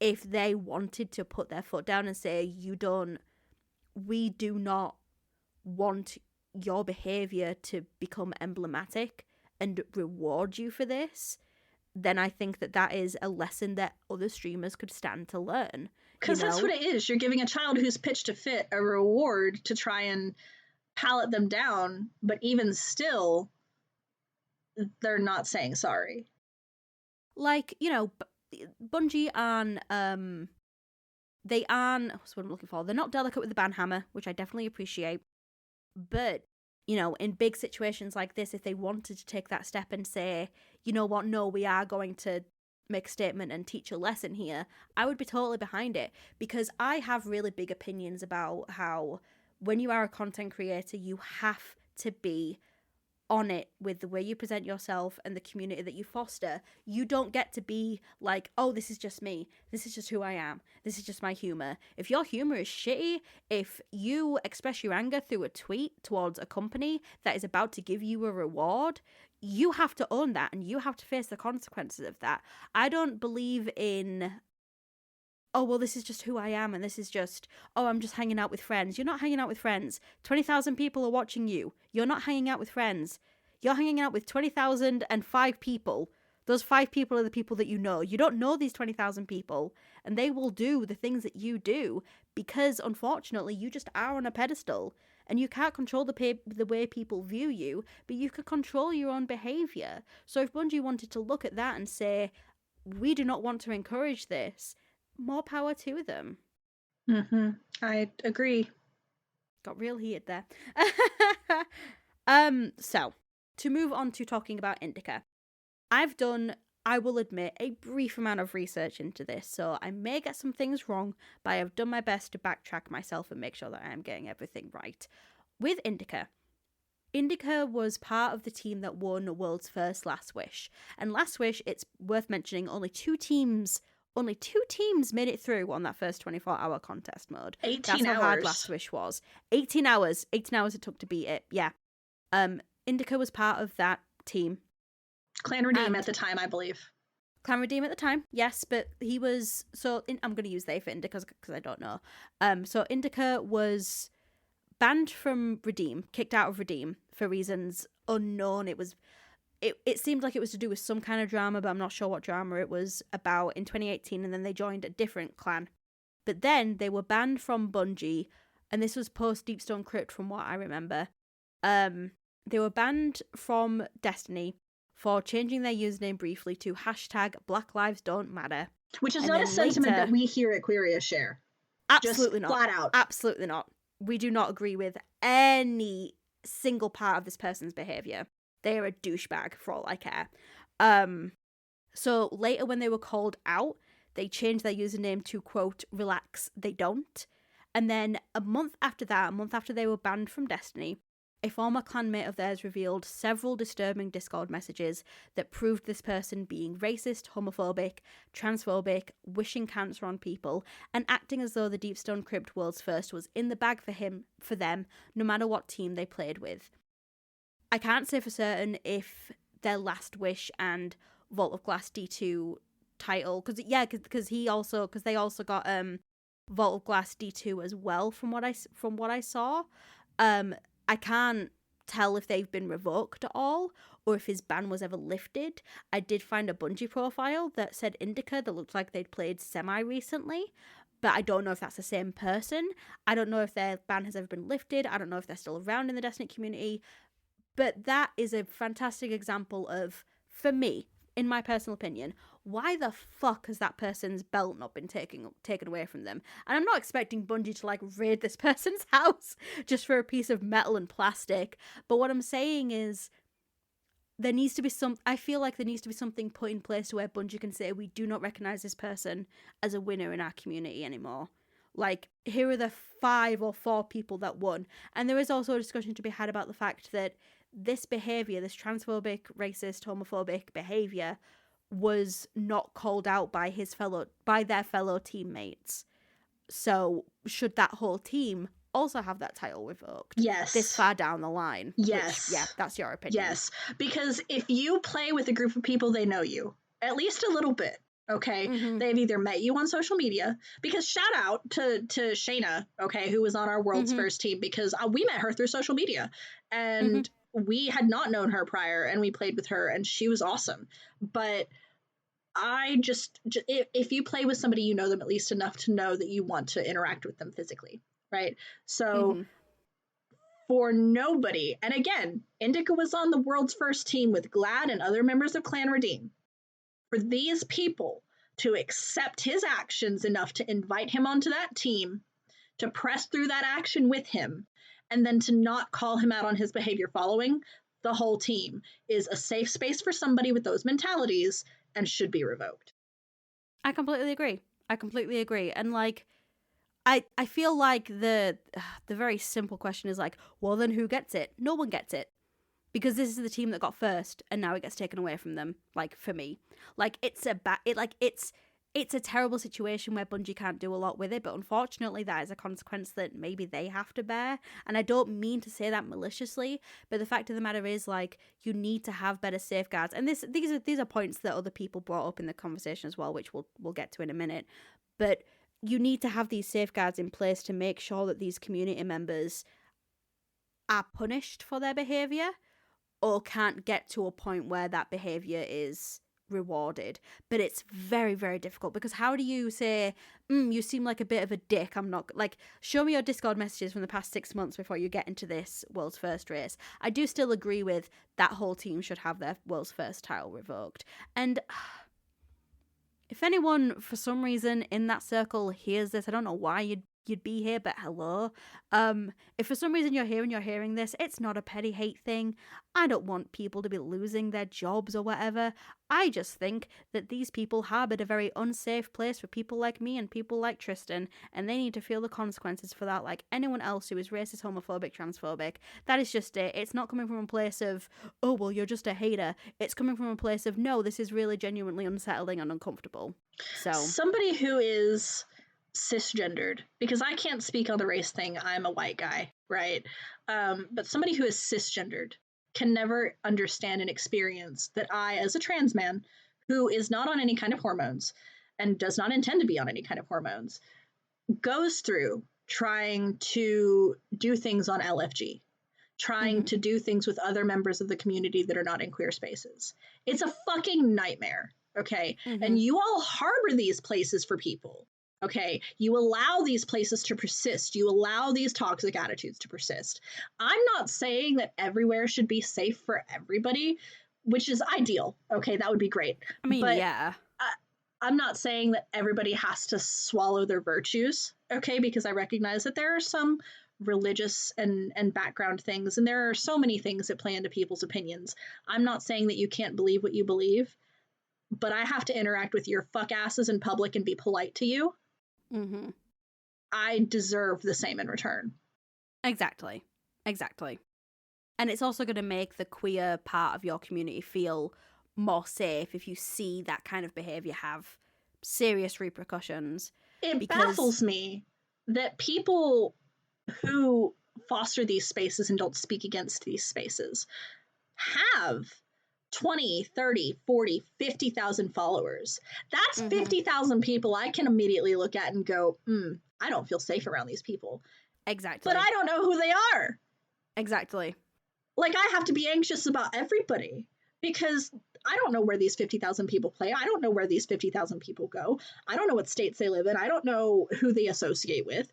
[SPEAKER 1] if they wanted to put their foot down and say, we do not want your behavior to become emblematic and reward you for this, then I think that is a lesson that other streamers could stand to learn.
[SPEAKER 2] Because that's what it is. You're giving a child who's pitched a fit a reward to try and pallet them down, but even still, they're not saying sorry.
[SPEAKER 1] Like, Bungie aren't, what's what I'm looking for? They're not delicate with the banhammer, which I definitely appreciate. But, in big situations like this, if they wanted to take that step and say, you know what, no, we are going to make a statement and teach a lesson here, I would be totally behind it, because I have really big opinions about how when you are a content creator, you have to be on it with the way you present yourself and the community that you foster. You don't get to be like, oh, this is just me, this is just who I am, this is just my humor. If your humor is shitty, if you express your anger through a tweet towards a company that is about to give you a reward, you have to own that and you have to face the consequences of that. I don't believe in, oh, well, this is just who I am, and this is just, oh, I'm just hanging out with friends. You're not hanging out with friends. 20,000 people are watching you. You're not hanging out with friends. You're hanging out with 20,005 people. Those 5 people are the people that you know. You don't know these 20,000 people, and they will do the things that you do because, unfortunately, you just are on a pedestal, and you can't control the way people view you, but you can control your own behaviour. So if Bungie wanted to look at that and say, we do not want to encourage this, more power to them.
[SPEAKER 2] I agree.
[SPEAKER 1] Got real heated there. So to move on to talking about Indica, I've done, I will admit, a brief amount of research into this, so I may get some things wrong, but I have done my best to backtrack myself and make sure that I am getting everything right. With Indica was part of the team that won World's First Last Wish. And Last Wish, it's worth mentioning, only two teams made it through on that first 24-hour contest mode.
[SPEAKER 2] 18
[SPEAKER 1] That's how
[SPEAKER 2] hours.
[SPEAKER 1] hard Last Wish was. 18 hours it took to beat it, yeah. Indica was part of that team.
[SPEAKER 2] Clan Redeem at the time, I believe.
[SPEAKER 1] Clan Redeem at the time, yes, but he was, I'm going to use they for Indica because I don't know. So Indica was banned from Redeem, kicked out of Redeem for reasons unknown. It seemed like it was to do with some kind of drama, but I'm not sure what drama it was about in 2018, and then they joined a different clan. But then they were banned from Bungie, and this was post Deepstone Crypt from what I remember. They were banned from Destiny for changing their username briefly to #BlackLivesDon'tMatter.
[SPEAKER 2] Which is not a sentiment that we here at Queeria share.
[SPEAKER 1] Absolutely not.
[SPEAKER 2] Flat out.
[SPEAKER 1] Absolutely not. We do not agree with any single part of this person's behaviour. They are a douchebag for all I care. So later when they were called out, they changed their username to, quote, relax, they don't. And then a month after they were banned from Destiny, a former clanmate of theirs revealed several disturbing Discord messages that proved this person being racist, homophobic, transphobic, wishing cancer on people, and acting as though the Deepstone Crypt World's First was in the bag for them, no matter what team they played with. I can't say for certain if their Last Wish and Vault of Glass D2 title, because they also got Vault of Glass D2 as well from what I saw. I can't tell if they've been revoked at all or if his ban was ever lifted. I did find a Bungie profile that said Indica that looked like they'd played semi recently, but I don't know if that's the same person. I don't know if their ban has ever been lifted. I don't know if they're still around in the Destiny community. But that is a fantastic example of, for me, in my personal opinion, why the fuck has that person's belt not been taken away from them? And I'm not expecting Bungie to, raid this person's house just for a piece of metal and plastic. But what I'm saying is, I feel like there needs to be something put in place where Bungie can say, we do not recognise this person as a winner in our community anymore. Here are the 5 or 4 people that won. And there is also a discussion to be had about the fact that this behaviour, this transphobic, racist, homophobic behaviour, was not called out by their fellow teammates. So should that whole team also have that title revoked?
[SPEAKER 2] Yes.
[SPEAKER 1] This far down the line?
[SPEAKER 2] Yes.
[SPEAKER 1] Which, yeah, that's your opinion.
[SPEAKER 2] Yes. Because if you play with a group of people, they know you. At least a little bit. Okay, They've either met you on social media, because shout out to Shayna, okay, who was on our World's First team, because we met her through social media, and we had not known her prior, and we played with her, and she was awesome. But I just if you play with somebody, you know them at least enough to know that you want to interact with them physically, right? So for nobody, and again, Indica was on the World's First team with Glad and other members of Clan Redeem. For these people to accept his actions enough to invite him onto that team, to press through that action with him, and then to not call him out on his behavior following, the whole team is a safe space for somebody with those mentalities and should be revoked.
[SPEAKER 1] I completely agree. And like, I feel like the very simple question is like, well, then who gets it? No one gets it. Because this is the team that got first, and now it gets taken away from them. Like, for me, like it's a terrible situation where Bungie can't do a lot with it. But unfortunately, that is a consequence that maybe they have to bear. And I don't mean to say that maliciously, but the fact of the matter is, like, you need to have better safeguards. And these are points that other people brought up in the conversation as well, which we'll get to in a minute. But you need to have these safeguards in place to make sure that these community members are punished for their behavior, or can't get to a point where that behavior is rewarded. But it's very, very difficult, because how do you say, you seem like a bit of a dick, I'm not, like, show me your Discord messages from the past 6 months before you get into this world's first race. I do still agree with that whole team should have their world's first title revoked. And if anyone for some reason in that circle hears this, I don't know why you'd be here, but hello. If for some reason you're here and you're hearing this, it's not a petty hate thing. I don't want people to be losing their jobs or whatever. I just think that these people harbored a very unsafe place for people like me and people like Trystan, and they need to feel the consequences for that, like anyone else who is racist, homophobic, transphobic. That is just it. It's not coming from a place of, oh, well, you're just a hater. It's coming from a place of, no, this is really genuinely unsettling and uncomfortable. So
[SPEAKER 2] somebody who is cisgendered, because I can't speak on the race thing, I'm a white guy, right? But somebody who is cisgendered can never understand and experience that I, as a trans man who is not on any kind of hormones and does not intend to be on any kind of hormones, goes through trying to do things on LFG, trying to do things with other members of the community that are not in queer spaces. It's a fucking nightmare, okay? And you all harbor these places for people. Okay, you allow these places to persist. You allow these toxic attitudes to persist. I'm not saying that everywhere should be safe for everybody, which is ideal. Okay, that would be great.
[SPEAKER 1] I mean,
[SPEAKER 2] but
[SPEAKER 1] yeah.
[SPEAKER 2] I'm not saying that everybody has to swallow their virtues, okay, because I recognize that there are some religious and background things, and there are so many things that play into people's opinions. I'm not saying that you can't believe what you believe, but I have to interact with your fuck asses in public and be polite to you. I deserve the same in return.
[SPEAKER 1] Exactly. And it's also going to make the queer part of your community feel more safe if you see that kind of behavior have serious repercussions.
[SPEAKER 2] It baffles me that people who foster these spaces and don't speak against these spaces have 20, 30, 40, 50,000 followers. That's 50,000 people I can immediately look at and go, I don't feel safe around these people.
[SPEAKER 1] Exactly.
[SPEAKER 2] But I don't know who they are.
[SPEAKER 1] Exactly.
[SPEAKER 2] Like, I have to be anxious about everybody because I don't know where these 50,000 people play. I don't know where these 50,000 people go. I don't know what states they live in. I don't know who they associate with.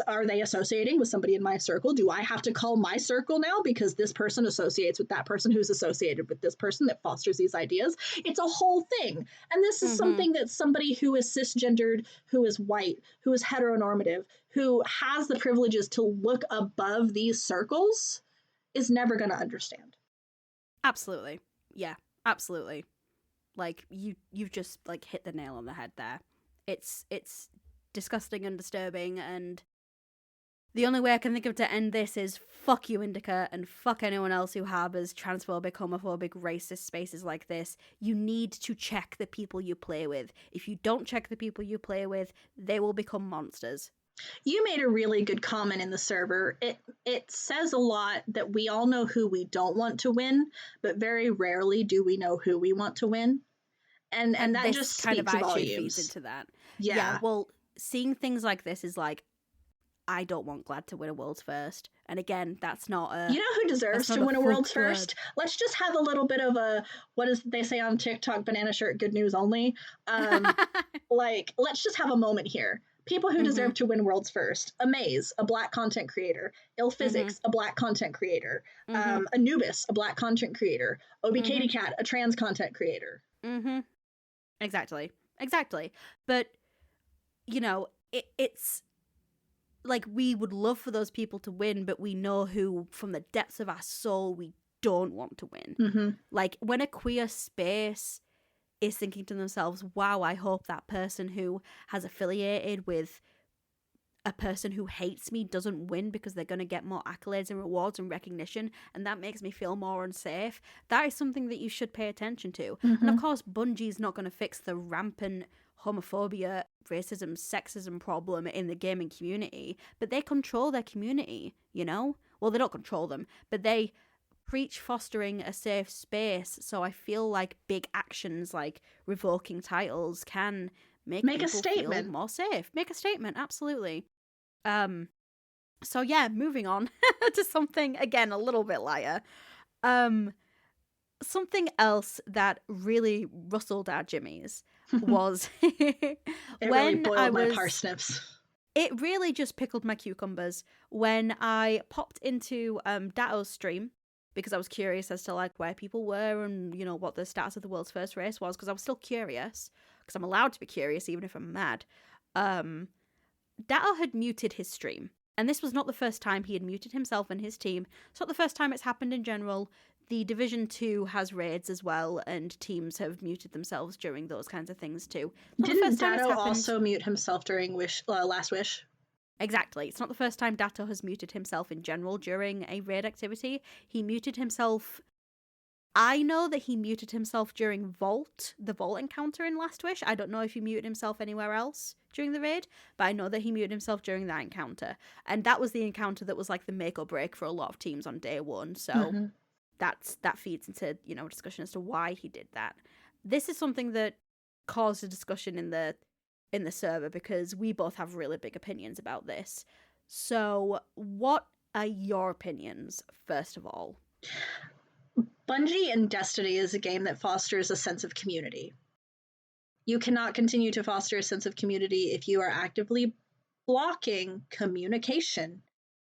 [SPEAKER 2] Are they associating with somebody in my circle? Do I have to call my circle now because this person associates with that person who's associated with this person that fosters these ideas? It's a whole thing. And this is something that somebody who is cisgendered, who is white, who is heteronormative, who has the privileges to look above these circles is never going to understand.
[SPEAKER 1] Absolutely. Yeah. Absolutely. Like, you've just, like, hit the nail on the head there. It's disgusting and disturbing, and the only way I can think of to end this is fuck you, Indica, and fuck anyone else who harbors transphobic, homophobic, racist spaces like this. You need to check the people you play with. If you don't check the people you play with, they will become monsters.
[SPEAKER 2] You made a really good comment in the server. It says a lot that we all know who we don't want to win, but very rarely do we know who we want to win. And that
[SPEAKER 1] this
[SPEAKER 2] just
[SPEAKER 1] kind of
[SPEAKER 2] speaks
[SPEAKER 1] attitude
[SPEAKER 2] volumes.
[SPEAKER 1] feeds into that.
[SPEAKER 2] Yeah.
[SPEAKER 1] Well, seeing things like this is like, I don't want Glad to win a world's first. And again, that's not a...
[SPEAKER 2] You know who deserves to win a world's first? Let's just have a little bit of a, what is they say on TikTok, banana shirt, good news only. Like, let's just have a moment here. People who deserve to win worlds first. Amaze, a black content creator. Ill Physics, a black content creator. Anubis, a black content creator. Obi Katie Cat, a trans content creator.
[SPEAKER 1] Exactly. But, you know, it's like, we would love for those people to win, but we know who, from the depths of our soul, we don't want to win. Like, when a queer space is thinking to themselves, wow, I hope that person who has affiliated with a person who hates me doesn't win because they're going to get more accolades and rewards and recognition, and that makes me feel more unsafe. That is something that you should pay attention to. And of course, Bungie's not going to fix the rampant homophobia, racism, sexism problem in the gaming community, but they control their community, you know? Well, they don't control them, but they preach fostering a safe space, so I feel like big actions like revoking titles can make people
[SPEAKER 2] a statement.
[SPEAKER 1] feel more safe. Make a statement, absolutely. So yeah, moving on to something again a little bit lighter. Something else that really rustled our jimmies was
[SPEAKER 2] it really
[SPEAKER 1] when
[SPEAKER 2] boiled my parsnips.
[SPEAKER 1] It really just pickled my cucumbers when I popped into Dato's stream, because I was curious as to like where people were and, you know, what the status of the world's first race was, because I was still curious, because I'm allowed to be curious even if I'm mad. Dato had muted his stream, and this was not the first time he had muted himself and his team. It's not the first time it's happened in general. The Division 2 has raids as well, and teams have muted themselves during those kinds of things too.
[SPEAKER 2] Didn't Dato also mute himself during Last Wish?
[SPEAKER 1] Exactly. It's not the first time Dato has muted himself in general during a raid activity. He muted himself. I know that he muted himself during the Vault encounter in Last Wish. I don't know if he muted himself anywhere else during the raid, but I know that he muted himself during that encounter. And that was the encounter that was like the make or break for a lot of teams on day one. So that feeds into, you know, discussion as to why he did that. This is something that caused a discussion in the server because we both have really big opinions about this. So what are your opinions, first of all?
[SPEAKER 2] Bungie and Destiny is a game that fosters a sense of community. You cannot continue to foster a sense of community if you are actively blocking communication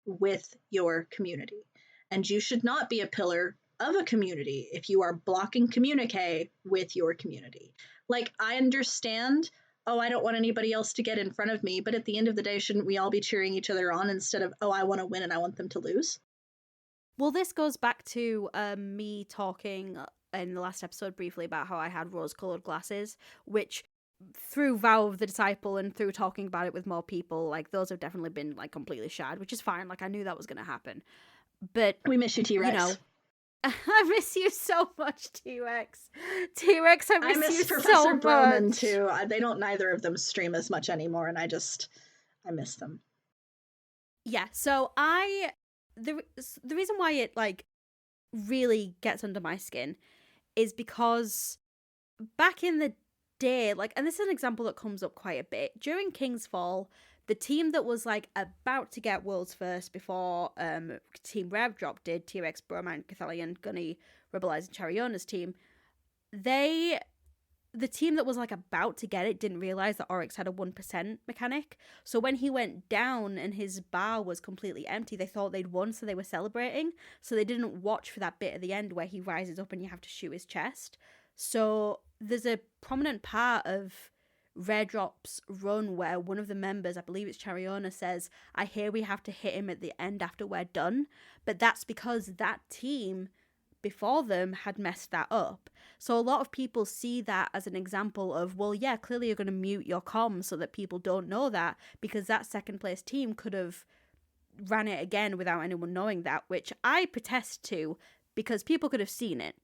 [SPEAKER 2] with your community. And you should not be a pillar of a community if you are blocking communique with your community. Like, I understand, oh, I don't want anybody else to get in front of me, but at the end of the day, shouldn't we all be cheering each other on instead of, oh, I want to win and I want them to lose?
[SPEAKER 1] Well, this goes back to me talking in the last episode briefly about how I had rose-colored glasses, which through Vow of the Disciple and through talking about it with more people, like, those have definitely been, like, completely shattered, which is fine. Like, I knew that was going to happen. But
[SPEAKER 2] we miss you, T-Rex.
[SPEAKER 1] You know, I miss you so much, T-Rex. T-Rex, I miss you
[SPEAKER 2] Professor
[SPEAKER 1] so
[SPEAKER 2] Broman
[SPEAKER 1] much.
[SPEAKER 2] too. They don't, neither of them stream as much anymore, and I miss them.
[SPEAKER 1] Yeah, so the reason why it, like, really gets under my skin is because back in the day, like, and this is an example that comes up quite a bit, during King's Fall, the team that was, like, about to get World's First before Team Rev Drop did, T-Rex, Bromine, Cathalion, Gunny, Rebelize, and Chariona's team, the team that was, like, about to get it didn't realize that Oryx had a 1% mechanic. So when he went down and his bar was completely empty, they thought they'd won, so they were celebrating. So they didn't watch for that bit at the end where he rises up and you have to shoot his chest. So there's a prominent part of Rare Drop's run where one of the members, I believe it's Chariona, says, I hear we have to hit him at the end after we're done. But that's because that team before them had messed that up. So a lot of people see that as an example of, well, yeah, clearly you're going to mute your comms so that people don't know that, because that second place team could have ran it again without anyone knowing that, which I protest to, because people could have seen it.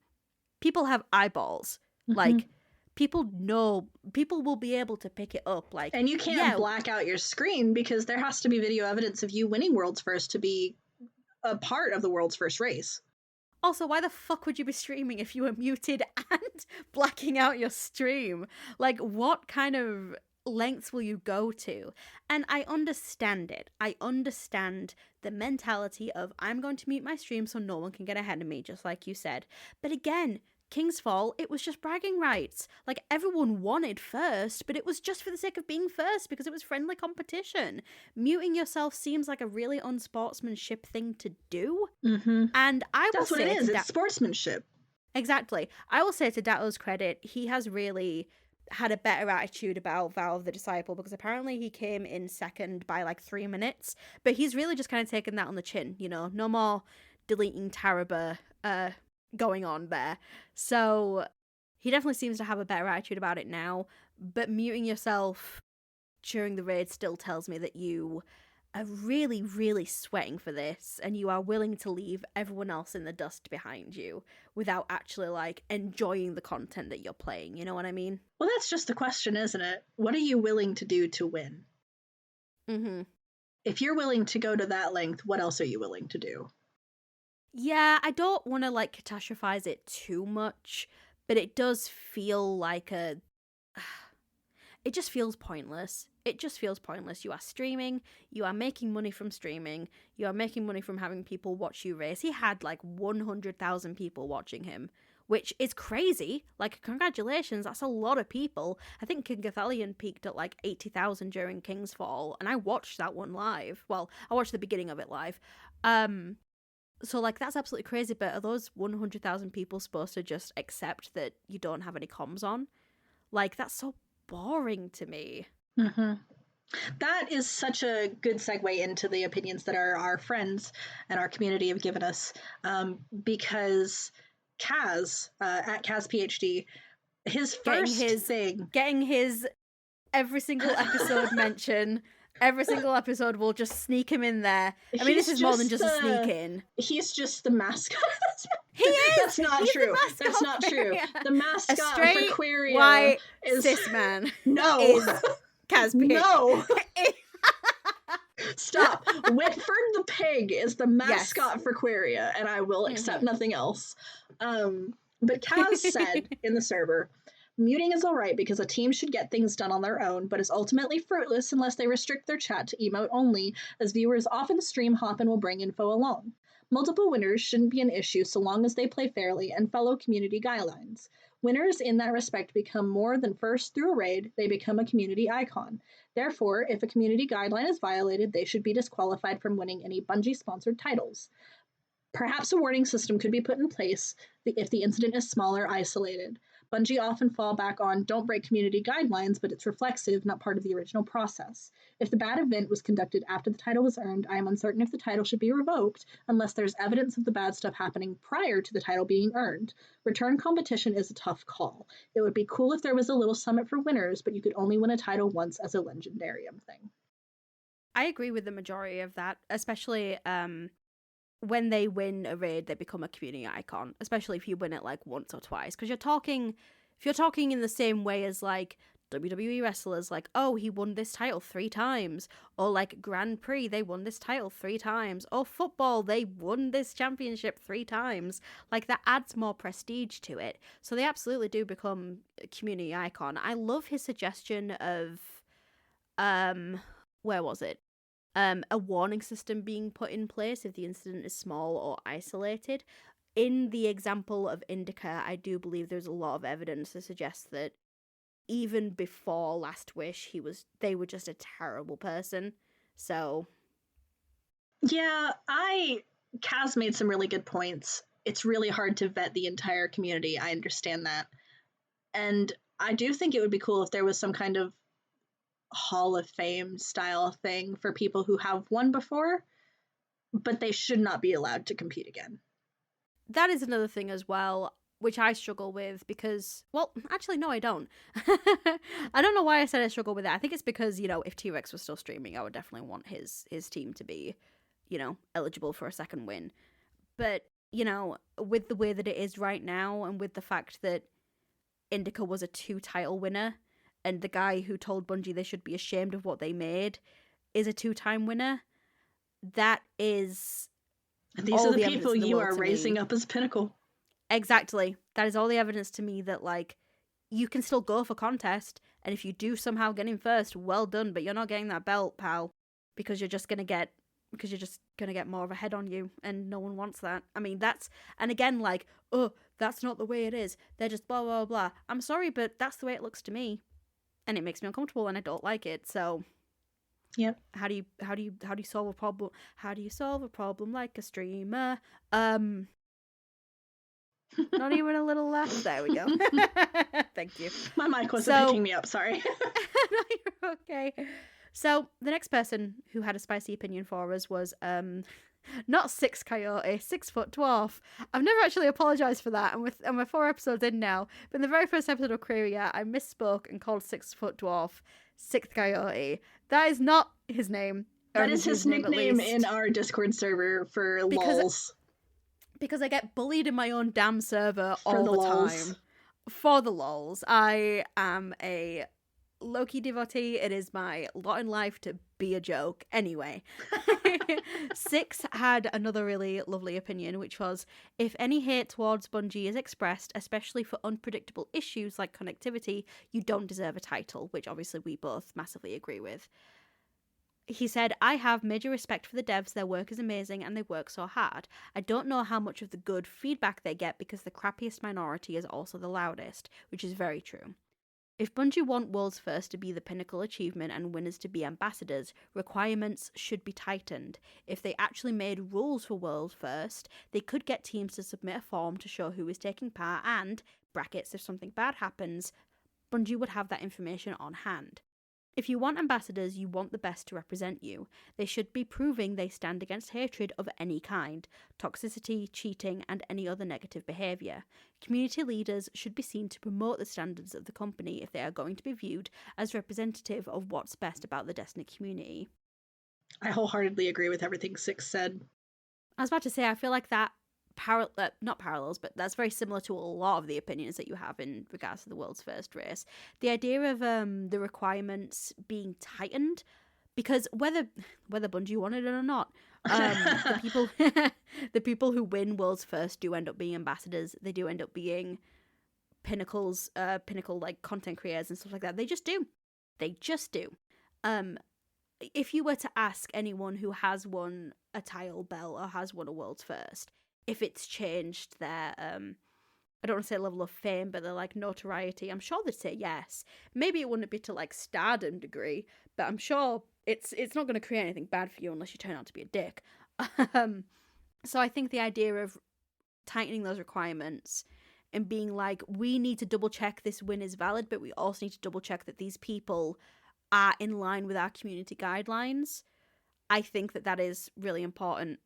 [SPEAKER 1] People have eyeballs. Like, people know, people will be able to pick it up. Like,
[SPEAKER 2] and you can't black out your screen because there has to be video evidence of you winning World's First to be a part of the World's First race.
[SPEAKER 1] Also, why the fuck would you be streaming if you were muted and blacking out your stream? Like, what kind of lengths will you go to? And I understand it. I understand the mentality of, I'm going to mute my stream so no one can get ahead of me, just like you said. But again, King's Fall, it was just bragging rights. Like, everyone wanted first, but it was just for the sake of being first because it was friendly competition. Muting yourself seems like a really unsportsmanship thing to do. And I will say, that's what it is.
[SPEAKER 2] It's sportsmanship.
[SPEAKER 1] Exactly. I will say, to Dato's credit, he has really had a better attitude about Vow of the Disciple, because apparently he came in second by like 3 minutes, but he's really just kind of taken that on the chin, you know, no more deleting Taraba going on there. So He definitely seems to have a better attitude about it now, but muting yourself during the raid still tells me that you are really, really sweating for this, and you are willing to leave everyone else in the dust behind you without actually, like, enjoying the content that you're playing, you know what I mean?
[SPEAKER 2] Well, that's just the question, isn't it? What are you willing to do to win?
[SPEAKER 1] Mm-hmm.
[SPEAKER 2] If you're willing to go to that length, what else are you willing to do?
[SPEAKER 1] Yeah, I don't want to, like, catastrophize it too much, but it does feel like it just feels pointless. It just feels pointless. You are streaming, you are making money from streaming, you are making money from having people watch you race. He had like 100,000 people watching him, which is crazy. Like, congratulations, that's a lot of people. I think King Gathalion peaked at like 80,000 during King's Fall, and I watched that one live. Well, I watched the beginning of it live. So, like, that's absolutely crazy, but are those 100,000 people supposed to just accept that you don't have any comms on? Like, that's so boring to me.
[SPEAKER 2] Mm-hmm. That is such a good segue into the opinions that our friends and our community have given us, because Kaz, at Kaz PhD, his first thing...
[SPEAKER 1] Getting his every single episode mention... Every single episode will just sneak him in there. I mean, this is more than just a sneak in.
[SPEAKER 2] He's just the mascot.
[SPEAKER 1] He is!
[SPEAKER 2] That's not true. That's not true. The mascot for Queeria
[SPEAKER 1] white
[SPEAKER 2] is...
[SPEAKER 1] cis man.
[SPEAKER 2] No.
[SPEAKER 1] Is Caspi.
[SPEAKER 2] No. Stop. Whitford the pig is the mascot for Queeria, and I will accept nothing else. But Kaz said in the server, muting is alright because a team should get things done on their own, but is ultimately fruitless unless they restrict their chat to emote only, as viewers often stream hop and will bring info along. Multiple winners shouldn't be an issue so long as they play fairly and follow community guidelines. Winners in that respect become more than first through a raid, they become a community icon. Therefore, if a community guideline is violated, they should be disqualified from winning any Bungie-sponsored titles. Perhaps a warning system could be put in place if the incident is small or isolated. Bungie often fall back on don't break community guidelines, but it's reflexive, not part of the original process. If the bad event was conducted after the title was earned, I am uncertain if the title should be revoked unless there's evidence of the bad stuff happening prior to the title being earned. Return competition is a tough call. It would be cool if there was a little summit for winners, but you could only win a title once as a legendarium thing.
[SPEAKER 1] I agree with the majority of that, especially when they win a raid, they become a community icon, especially if you win it like once or twice. Because if you're talking in the same way as like WWE wrestlers, like, oh, he won this title 3 times, or like Grand Prix, they won this title 3 times, or football, they won this championship 3 times. Like, that adds more prestige to it. So they absolutely do become a community icon. I love his suggestion of, where was it? A warning system being put in place if the incident is small or isolated. In the example of Indica, I do believe there's a lot of evidence to suggest that even before Last Wish, they were just a terrible person. So,
[SPEAKER 2] yeah, Kaz made some really good points. It's really hard to vet the entire community. I understand that. And I do think it would be cool if there was some kind of Hall of Fame style thing for people who have won before, but they should not be allowed to compete again.
[SPEAKER 1] That is another thing as well, which I struggle with because, well, actually, no, I don't. I don't know why I said I struggle with it. I think it's because, if T-Rex was still streaming, I would definitely want his team to be, eligible for a second win. But, with the way that it is right now, and with the fact that Indica was a 2-title winner, and the guy who told Bungie they should be ashamed of what they made is a 2-time winner, that is...
[SPEAKER 2] And these are the people you are raising up as pinnacle.
[SPEAKER 1] Exactly. That is all the evidence to me that, like, you can still go for contest, and if you do somehow get in first, well done, but you're not getting that belt, pal, because you're just gonna get more of a head on you, and no one wants that. I mean, and again, like, oh, that's not the way it is. They're just blah, blah, blah. I'm sorry, but that's the way it looks to me. And it makes me uncomfortable, and I don't like it. So,
[SPEAKER 2] yep.
[SPEAKER 1] How do you solve a problem? How do you solve a problem like a streamer? Not even a little laugh. There we go. Thank you.
[SPEAKER 2] My mic wasn't picking me up. Sorry.
[SPEAKER 1] No, you're okay. So the next person who had a spicy opinion for us was Not 6 Coyote, 6-foot dwarf. I've never actually apologised for that, and we're 4 episodes in now. But in the very first episode of Queeria, I misspoke and called 6-foot dwarf 6th Coyote. That is not his name.
[SPEAKER 2] That is his nickname in our Discord server for lols.
[SPEAKER 1] Because I get bullied in my own damn server all the time. For the lols. I am a Loki devotee. It is my lot in life to be a joke. Anyway. 6 had another really lovely opinion, which was, if any hate towards Bungie is expressed, especially for unpredictable issues like connectivity, you don't deserve a title, which obviously we both massively agree with. He said, I have major respect for the devs. Their work is amazing and they work so hard. I don't know how much of the good feedback they get because the crappiest minority is also the loudest, which is very true. If Bungie want World's First to be the pinnacle achievement and winners to be ambassadors, requirements should be tightened. If they actually made rules for World First, they could get teams to submit a form to show who is taking part and, brackets, if something bad happens, Bungie would have that information on hand. If you want ambassadors, you want the best to represent you. They should be proving they stand against hatred of any kind, toxicity, cheating, and any other negative behaviour. Community leaders should be seen to promote the standards of the company if they are going to be viewed as representative of what's best about the Destiny community.
[SPEAKER 2] I wholeheartedly agree with everything 6 said.
[SPEAKER 1] I was about to say, I feel like that not parallels, but that's very similar to a lot of the opinions that you have in regards to the World's First race. The idea of the requirements being tightened, because whether Bungie wanted it or not, the people who win World's First do end up being ambassadors. They do end up being pinnacle like content creators and stuff like that. They just do. If you were to ask anyone who has won a tile belt or has won a World's First, if it's changed their, I don't want to say level of fame, but their, like, notoriety, I'm sure they'd say yes. Maybe it wouldn't be to, like, stardom degree, but I'm sure it's not going to create anything bad for you unless you turn out to be a dick. So I think the idea of tightening those requirements and being like, we need to double check this win is valid, but we also need to double check that these people are in line with our community guidelines, I think that is really important.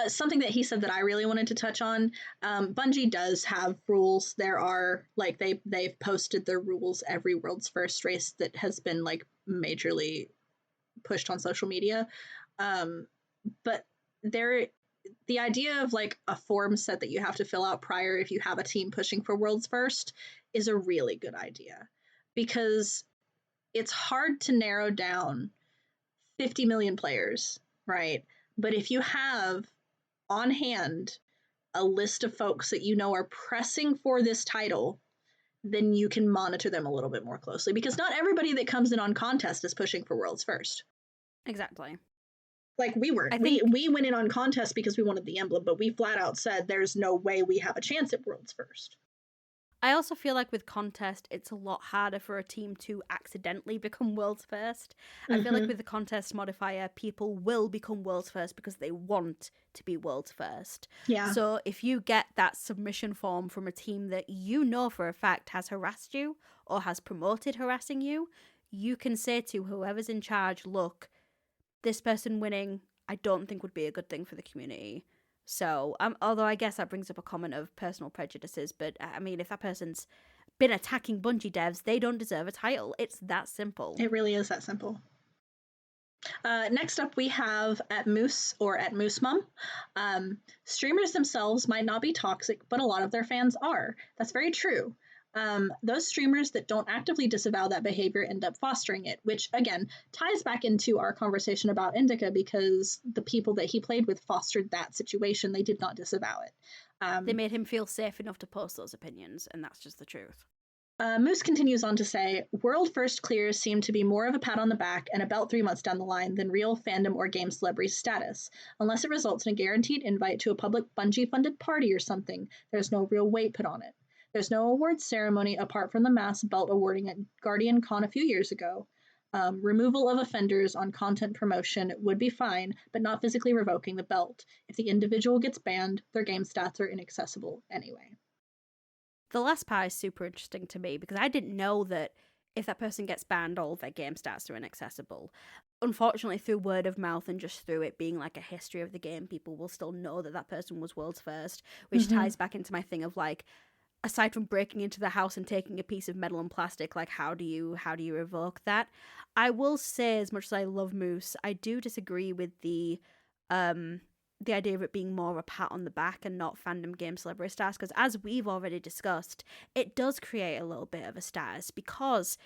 [SPEAKER 2] Something that he said that I really wanted to touch on, Bungie does have rules. There are, like, they've posted their rules every World's First race that has been, like, majorly pushed on social media. But the idea of, like, a form set that you have to fill out prior if you have a team pushing for World's First is a really good idea, because it's hard to narrow down 50 million players, right? But if you have on hand a list of folks that you know are pressing for this title, then you can monitor them a little bit more closely, because not everybody that comes in on contest is pushing for World's First.
[SPEAKER 1] Exactly.
[SPEAKER 2] Like, we weren't. We went in on contest because we wanted the emblem, but we flat out said there's no way we have a chance at World's First.
[SPEAKER 1] I also feel like with contest, it's a lot harder for a team to accidentally become World's First. I feel like with the contest modifier, people will become World's First because they want to be World's First.
[SPEAKER 2] Yeah.
[SPEAKER 1] So if you get that submission form from a team that you know for a fact has harassed you or has promoted harassing you, you can say to whoever's in charge, look, this person winning, I don't think would be a good thing for the community. So, although I guess that brings up a comment of personal prejudices, but I mean, if that person's been attacking Bungie devs, they don't deserve a title. It's that simple.
[SPEAKER 2] It really is that simple. Next up, we have at Moose or at Moose Mum. Streamers themselves might not be toxic, but a lot of their fans are. That's very true. Those streamers that don't actively disavow that behavior end up fostering it, which, again, ties back into our conversation about Indica, because the people that he played with fostered that situation. They did not disavow it.
[SPEAKER 1] They made him feel safe enough to post those opinions, and that's just the truth.
[SPEAKER 2] Moose continues on to say, World First clears seem to be more of a pat on the back and about 3 months down the line than real fandom or game celebrity status. Unless it results in a guaranteed invite to a public Bungie-funded party or something, there's no real weight put on it. There's no awards ceremony apart from the mass belt awarding at Guardian Con a few years ago. Removal of offenders on content promotion would be fine, but not physically revoking the belt. If the individual gets banned, their game stats are inaccessible anyway.
[SPEAKER 1] The last part is super interesting to me, because I didn't know that if that person gets banned, all of their game stats are inaccessible. unfortunately, through word of mouth and just through it being like a history of the game, people will still know that that person was world's first, which ties back into my thing of like, aside from breaking into the house and taking a piece of metal and plastic, like how do you evoke that? I will say, as much as I love Moose, I do disagree with the idea of it being more of a pat on the back and not fandom game celebrity status, because as we've already discussed, it does create a little bit of a status, because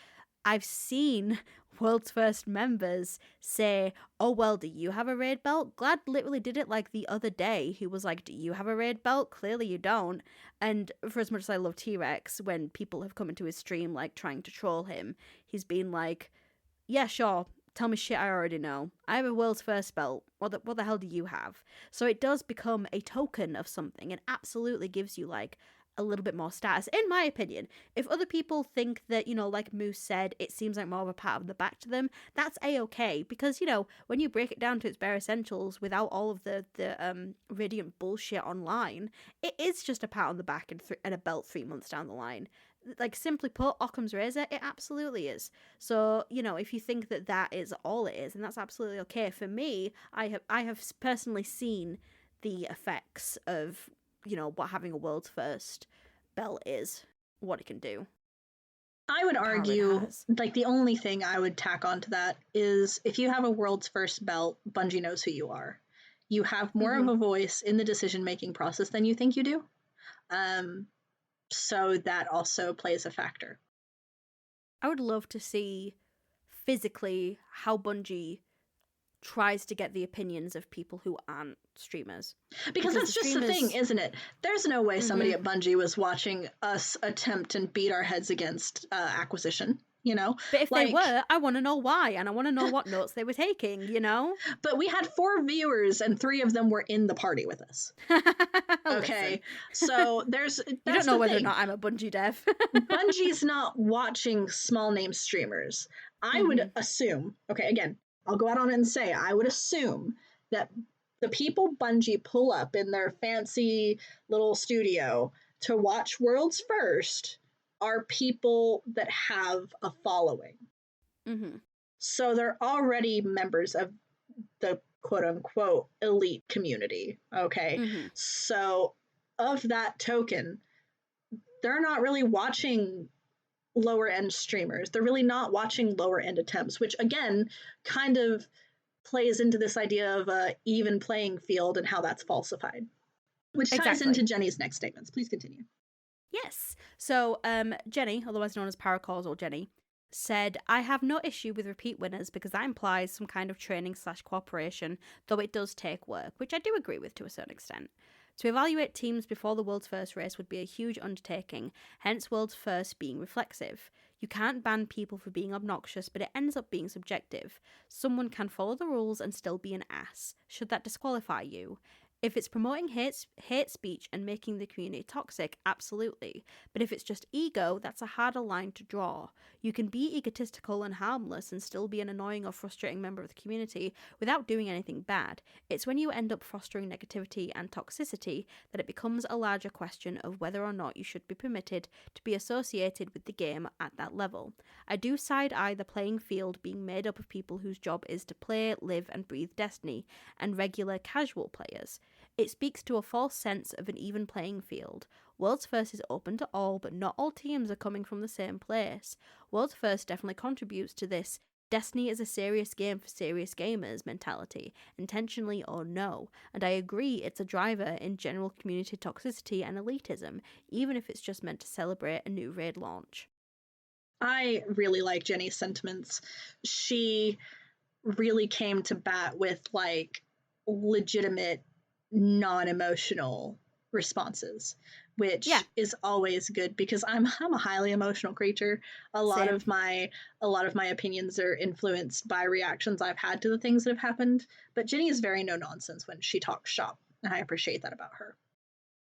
[SPEAKER 1] I've seen World's First members say, oh, well, do you have a raid belt? Glad literally did it like the other day. He was like, do you have a raid belt? Clearly you don't. And for as much as I love T-Rex, when people have come into his stream like trying to troll him, he's been like, yeah, sure, tell me shit I already know. I have a World's First belt. What the hell do you have? So it does become a token of something and absolutely gives you like a little bit more status, in my opinion. If other people think that, you know, like Moose said, it seems like more of a pat on the back to them, that's a-okay, because, you know, when you break it down to its bare essentials without all of the Radiant bullshit online, it is just a pat on the back and a belt 3 months down the line. Like, simply put, Occam's razor, it absolutely is. So, you know, if you think that that is all it is, and that's absolutely okay. For me, I have personally seen the effects of, you know, what having a world's first belt is, what it can do.
[SPEAKER 2] I would argue, like, the only thing I would tack onto that is if you have a world's first belt, Bungie knows who you are. You have more of a voice in the decision-making process than you think you do. So that also plays a factor.
[SPEAKER 1] I would love to see physically how Bungie tries to get the opinions of people who aren't streamers.
[SPEAKER 2] Because that's just the thing, isn't it? There's no way somebody at Bungie was watching us attempt and beat our heads against acquisition, you know?
[SPEAKER 1] But if they were, I want to know why, and I want to know what notes they were taking, you know?
[SPEAKER 2] But we had 4 viewers, and 3 of them were in the party with us. Okay, so that's you
[SPEAKER 1] don't know whether or not I'm a Bungie dev.
[SPEAKER 2] Bungie's not watching small name streamers. I would assume, okay, again, I'll go out on it and say, I would assume that the people Bungie pull up in their fancy little studio to watch World's First are people that have a following. So they're already members of the quote-unquote elite community, okay? So of that token, they're not really watching lower end streamers. They're really not watching lower end attempts, which again kind of plays into this idea of a even playing field and how that's falsified, which ties into Jenny's next statements. Please continue.
[SPEAKER 1] Yes. So Jenny, otherwise known as Paracausal Jenny, said, I have no issue with repeat winners because that implies some kind of training / cooperation, though it does take work, which I do agree with to a certain extent. To evaluate teams before the world's first race would be a huge undertaking, hence world's first being reflexive. You can't ban people for being obnoxious, but it ends up being subjective. Someone can follow the rules and still be an ass. Should that disqualify you? If it's promoting hate speech and making the community toxic, absolutely. But if it's just ego, that's a harder line to draw. You can be egotistical and harmless and still be an annoying or frustrating member of the community without doing anything bad. It's when you end up fostering negativity and toxicity that it becomes a larger question of whether or not you should be permitted to be associated with the game at that level. I do side-eye the playing field being made up of people whose job is to play, live and breathe Destiny, and regular casual players. It speaks to a false sense of an even playing field. World's First is open to all, but not all teams are coming from the same place. World's First definitely contributes to this Destiny is a serious game for serious gamers mentality, intentionally or no, and I agree it's a driver in general community toxicity and elitism, even if it's just meant to celebrate a new raid launch.
[SPEAKER 2] I really like Jenny's sentiments. She really came to bat with, like, legitimate non-emotional responses, which is always good because I'm a highly emotional creature. A lot of my opinions are influenced by reactions I've had to the things that have happened, but Jenny is very no nonsense when she talks shop, and I appreciate that about her.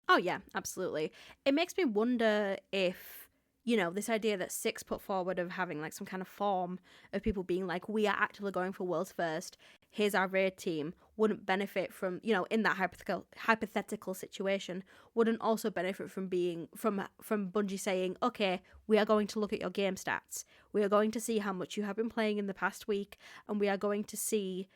[SPEAKER 1] Oh yeah, absolutely. It makes me wonder if you know, this idea that Six put forward of having like some kind of form of people being like, we are actively going for world's first, here's our raid team, wouldn't benefit from, you know, in that hypothetical situation, wouldn't also benefit from being from Bungie saying, okay, we are going to look at your game stats, we are going to see how much you have been playing in the past week, and we are going to see,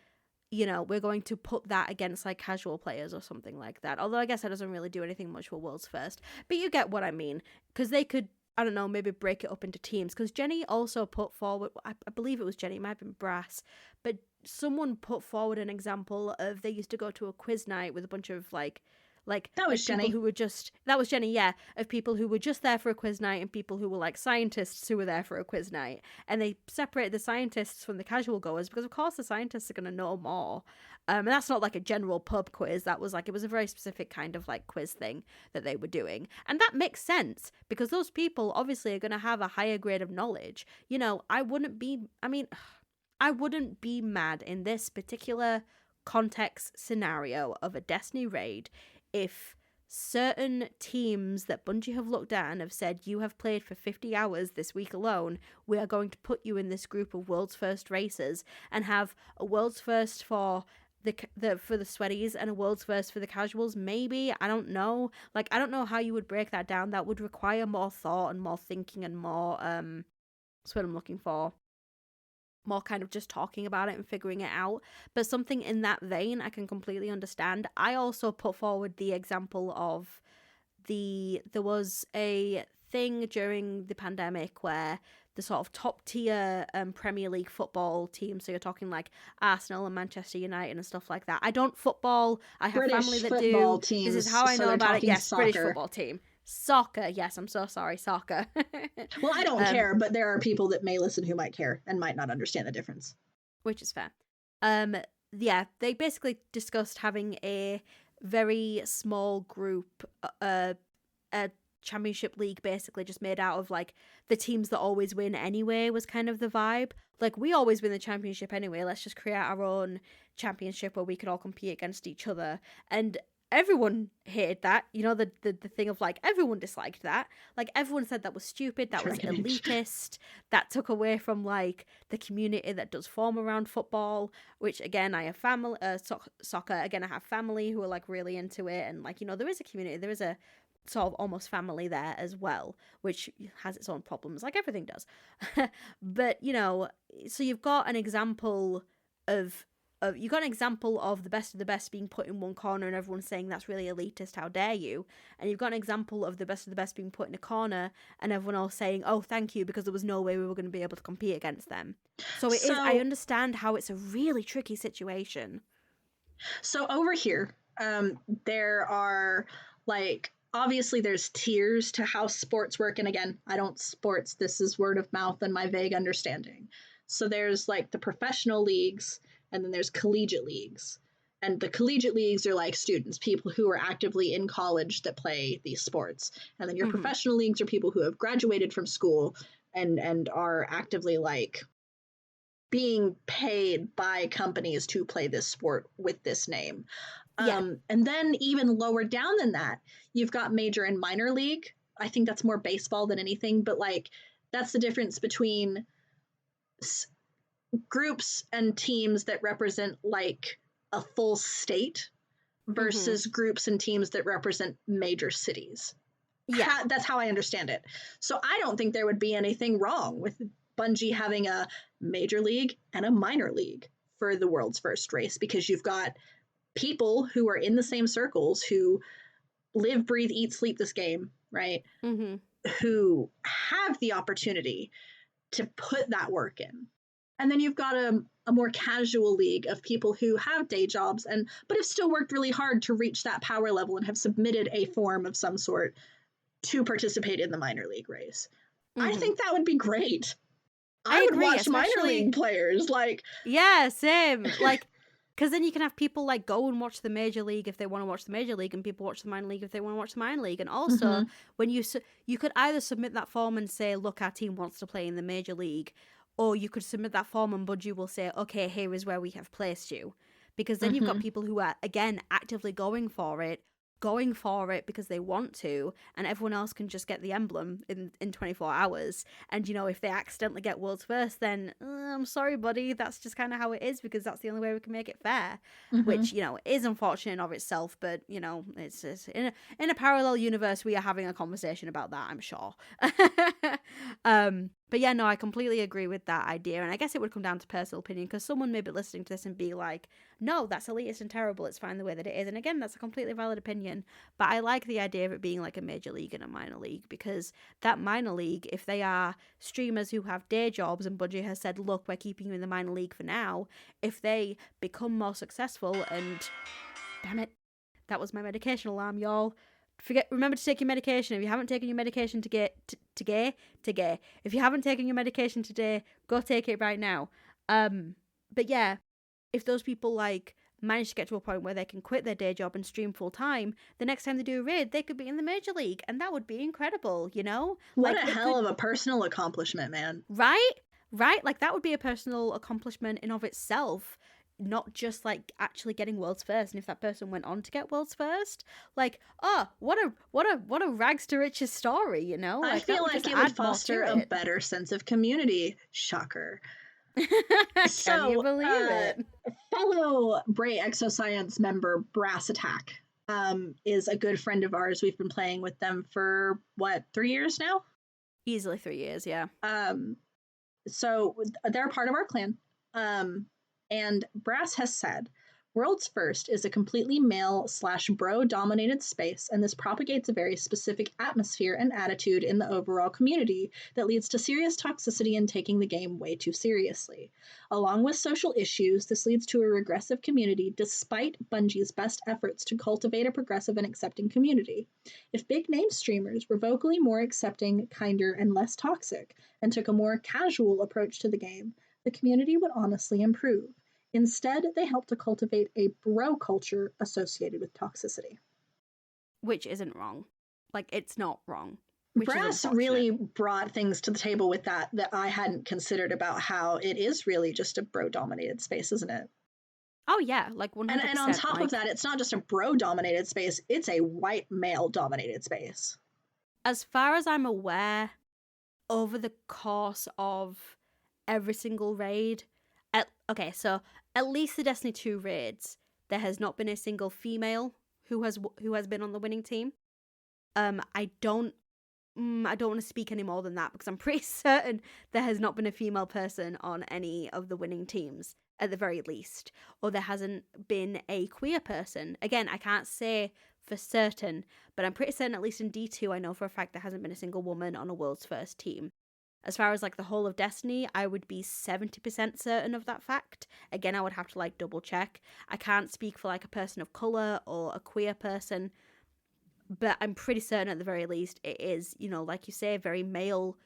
[SPEAKER 1] you know, we're going to put that against like casual players or something like that. Although I guess that doesn't really do anything much for world's first, but you get what I mean, because they could, I don't know, maybe break it up into teams. Because Jenny also put forward, I believe it was Jenny, it might have been Brass, but someone put forward an example of they used to go to a quiz night with a bunch of like
[SPEAKER 2] That was
[SPEAKER 1] people
[SPEAKER 2] Jenny.
[SPEAKER 1] who were just, that was Jenny, yeah, of people who were just there for a quiz night and people who were like scientists who were there for a quiz night. And they separated the scientists from the casual goers because of course the scientists are going to know more. And that's not like a general pub quiz. That was like, it was a very specific kind of like quiz thing that they were doing. And that makes sense because those people obviously are going to have a higher grade of knowledge. You know, I wouldn't be mad in this particular context scenario of a Destiny raid if certain teams that Bungie have looked at and have said, you have played for 50 hours this week alone, we are going to put you in this group of world's first racers and have a world's first for the sweaties and a world's first for the casuals. Maybe, I don't know, like I don't know how you would break that down. That would require more thought and more thinking and more that's what I'm looking for, more kind of just talking about it and figuring it out. But something in that vein I can completely understand. I also put forward the example of there was a thing during the pandemic where the sort of top tier Premier League football teams, so you're talking like Arsenal and Manchester United and stuff like that. I don't football, I have
[SPEAKER 2] British
[SPEAKER 1] family that
[SPEAKER 2] football
[SPEAKER 1] do.
[SPEAKER 2] teams,
[SPEAKER 1] This is how I
[SPEAKER 2] so
[SPEAKER 1] know
[SPEAKER 2] they're
[SPEAKER 1] about it.
[SPEAKER 2] talking
[SPEAKER 1] Yes, British
[SPEAKER 2] soccer.
[SPEAKER 1] football team. Soccer, yes, I'm so sorry, soccer.
[SPEAKER 2] Well, I don't care, but there are people that may listen who might care and might not understand the difference.
[SPEAKER 1] Which is fair. Yeah, they basically discussed having a very small group, a championship league basically just made out of like the teams that always win anyway was kind of the vibe. Like, we always win the championship anyway, let's just create our own championship where we could all compete against each other. And everyone hated that, you know, the thing of like everyone disliked that, like everyone said that was stupid, that was elitist, that took away from like the community that does form around football, which again, I have family, soccer, again, I have family who are like really into it, and like, you know, there is a community, there is a sort of almost family there as well, which has its own problems, like everything does. But, you know, so you've got an example of the best being put in one corner and everyone saying that's really elitist, how dare you, and you've got an example of the best being put in a corner and everyone else saying, oh, thank you, because there was no way we were going to be able to compete against them. So I understand how it's a really tricky situation.
[SPEAKER 2] So over here, there are like, obviously there's tiers to how sports work. And again, I don't sports. This is word of mouth and my vague understanding. So there's like the professional leagues, and then there's collegiate leagues. And the collegiate leagues are like students, people who are actively in college that play these sports. And then your professional leagues are people who have graduated from school and are actively like being paid by companies to play this sport with this name.
[SPEAKER 1] Yeah.
[SPEAKER 2] And then even lower down than that, you've got major and minor league. I think that's more baseball than anything, but like that's the difference between groups and teams that represent like a full state versus groups and teams that represent major cities.
[SPEAKER 1] Yeah.
[SPEAKER 2] That's how I understand it. So I don't think there would be anything wrong with Bungie having a major league and a minor league for the world's first race, because you've got people who are in the same circles who live, breathe, eat, sleep this game, right? Who have the opportunity to put that work in. And then you've got a more casual league of people who have day jobs but have still worked really hard to reach that power level and have submitted a form of some sort to participate in the minor league race. I think that would be great. I would
[SPEAKER 1] agree,
[SPEAKER 2] watch minor league players, like,
[SPEAKER 1] yeah, same. Like, because then you can have people like go and watch the major league if they want to watch the major league, and people watch the minor league if they want to watch the minor league. And also, when you could either submit that form and say, look, our team wants to play in the major league, or you could submit that form and Bungie will say, okay, here is where we have placed you. Because then you've got people who are, again, actively going for it, going for it because they want to, and everyone else can just get the emblem in 24 hours. And, if they accidentally get world's first, then I'm sorry, buddy, that's just kind of how it is, because that's the only way we can make it fair. Which, is unfortunate in of itself, but, it's in a parallel universe, we are having a conversation about that, I'm sure. But yeah, no, I completely agree with that idea, and I guess it would come down to personal opinion, because someone may be listening to this and be like, no, that's elitist and terrible, it's fine the way that it is. And again, that's a completely valid opinion, but I like the idea of it being like a major league and a minor league, because that minor league, if they are streamers who have day jobs and Bungie has said, look, we're keeping you in the minor league for now, if they become more successful and... Damn it, that was my medication alarm, y'all. Remember to take your medication. If you haven't taken your medication today, if you haven't taken your medication today, go take it right now. But yeah, if those people manage to get to a point where they can quit their day job and stream full time, the next time they do a raid, they could be in the major league, and that would be incredible.
[SPEAKER 2] What a hell of a personal accomplishment, man.
[SPEAKER 1] Right. That would be a personal accomplishment in of itself. Not just actually getting world's first, and if that person went on to get world's first, what a rags to riches story,
[SPEAKER 2] I feel like it would foster a better sense of community. Shocker.
[SPEAKER 1] Can you believe it?
[SPEAKER 2] Fellow Bray Exoscience member Brass Attack is a good friend of ours. We've been playing with them for 3 years now?
[SPEAKER 1] Easily 3 years, yeah.
[SPEAKER 2] So they're part of our clan. And Brass has said, World's First is a completely male/bro-dominated space, and this propagates a very specific atmosphere and attitude in the overall community that leads to serious toxicity and taking the game way too seriously. Along with social issues, this leads to a regressive community despite Bungie's best efforts to cultivate a progressive and accepting community. If big-name streamers were vocally more accepting, kinder, and less toxic, and took a more casual approach to the game, the community would honestly improve. Instead, they help to cultivate a bro culture associated with toxicity.
[SPEAKER 1] Which isn't wrong. It's not wrong.
[SPEAKER 2] Brass really brought things to the table with that I hadn't considered about how it is really just a bro-dominated space, isn't it?
[SPEAKER 1] Oh, yeah, 100%.
[SPEAKER 2] And on top of that, it's not just a bro-dominated space, it's a white male-dominated space.
[SPEAKER 1] As far as I'm aware, over the course of every single raid, at least the Destiny 2 raids, there has not been a single female who has been on the winning team. I don't want to speak any more than that, because I'm pretty certain there has not been a female person on any of the winning teams, at the very least. Or there hasn't been a queer person. Again, I can't say for certain, but I'm pretty certain, at least in D2, I know for a fact there hasn't been a single woman on a World's First team. As far as the whole of Destiny, I would be 70% certain of that fact. Again, I would have to double check. I can't speak for a person of colour or a queer person, but I'm pretty certain at the very least it is, like you say, very male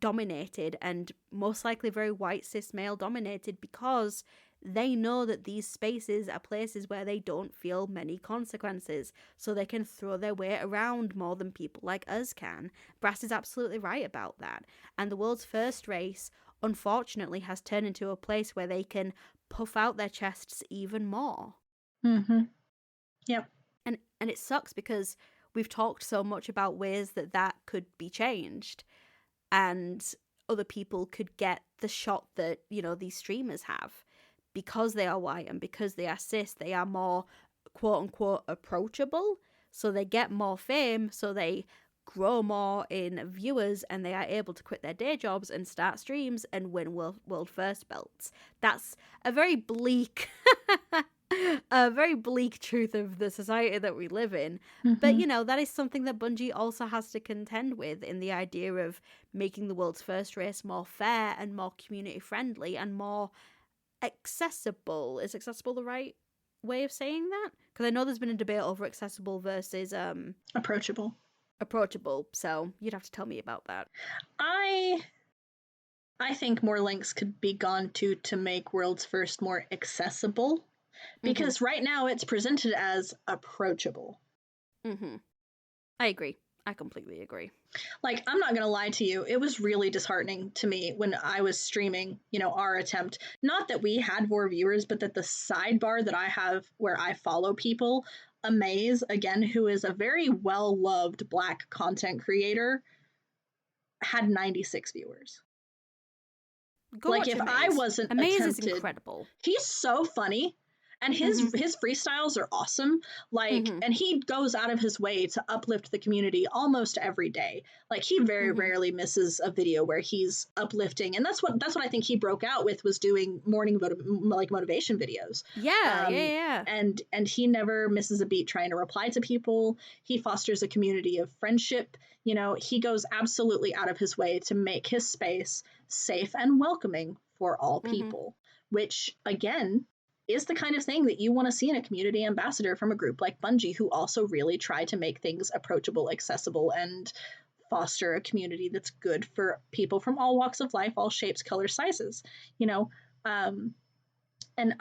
[SPEAKER 1] dominated, and most likely very white cis male dominated, because they know that these spaces are places where they don't feel many consequences, so they can throw their weight around more than people like us can. Brass is absolutely right about that. And the World's First race, unfortunately, has turned into a place where they can puff out their chests even more.
[SPEAKER 2] Mm-hmm. Yep.
[SPEAKER 1] And it sucks, because we've talked so much about ways that could be changed, and other people could get the shot that, these streamers have. Because they are white and because they are cis, they are more quote-unquote approachable, so they get more fame, so they grow more in viewers, and they are able to quit their day jobs and start streams and win world first belts. That's a very bleak truth of the society that we live in. Mm-hmm. But that is something that Bungie also has to contend with, in the idea of making the World's First race more fair and more community friendly and more accessible. Is accessible the right way of saying that? Because I know there's been a debate over accessible versus
[SPEAKER 2] approachable,
[SPEAKER 1] so you'd have to tell me about that.
[SPEAKER 2] I think more links could be gone to make World's First more accessible, because right now it's presented as approachable.
[SPEAKER 1] I agree. I completely agree.
[SPEAKER 2] I'm not going to lie to you. It was really disheartening to me when I was streaming, our attempt. Not that we had more viewers, but that the sidebar that I have where I follow people Amaze, again, who is a very well-loved Black content creator, had 96 viewers.
[SPEAKER 1] Go
[SPEAKER 2] like,
[SPEAKER 1] watch
[SPEAKER 2] if
[SPEAKER 1] Amaze.
[SPEAKER 2] I wasn't
[SPEAKER 1] Amaze
[SPEAKER 2] attempted,
[SPEAKER 1] is incredible.
[SPEAKER 2] He's so funny. And his freestyles are awesome. Like, and he goes out of his way to uplift the community almost every day. Like, he very rarely misses a video where he's uplifting, and that's what I think he broke out with, was doing morning motivation videos.
[SPEAKER 1] Yeah.
[SPEAKER 2] And he never misses a beat trying to reply to people. He fosters a community of friendship. You know, he goes absolutely out of his way to make his space safe and welcoming for all people, which, again, is the kind of thing that you want to see in a community ambassador from a group like Bungie, who also really try to make things approachable, accessible, and foster a community that's good for people from all walks of life, all shapes, colors, sizes, you know. And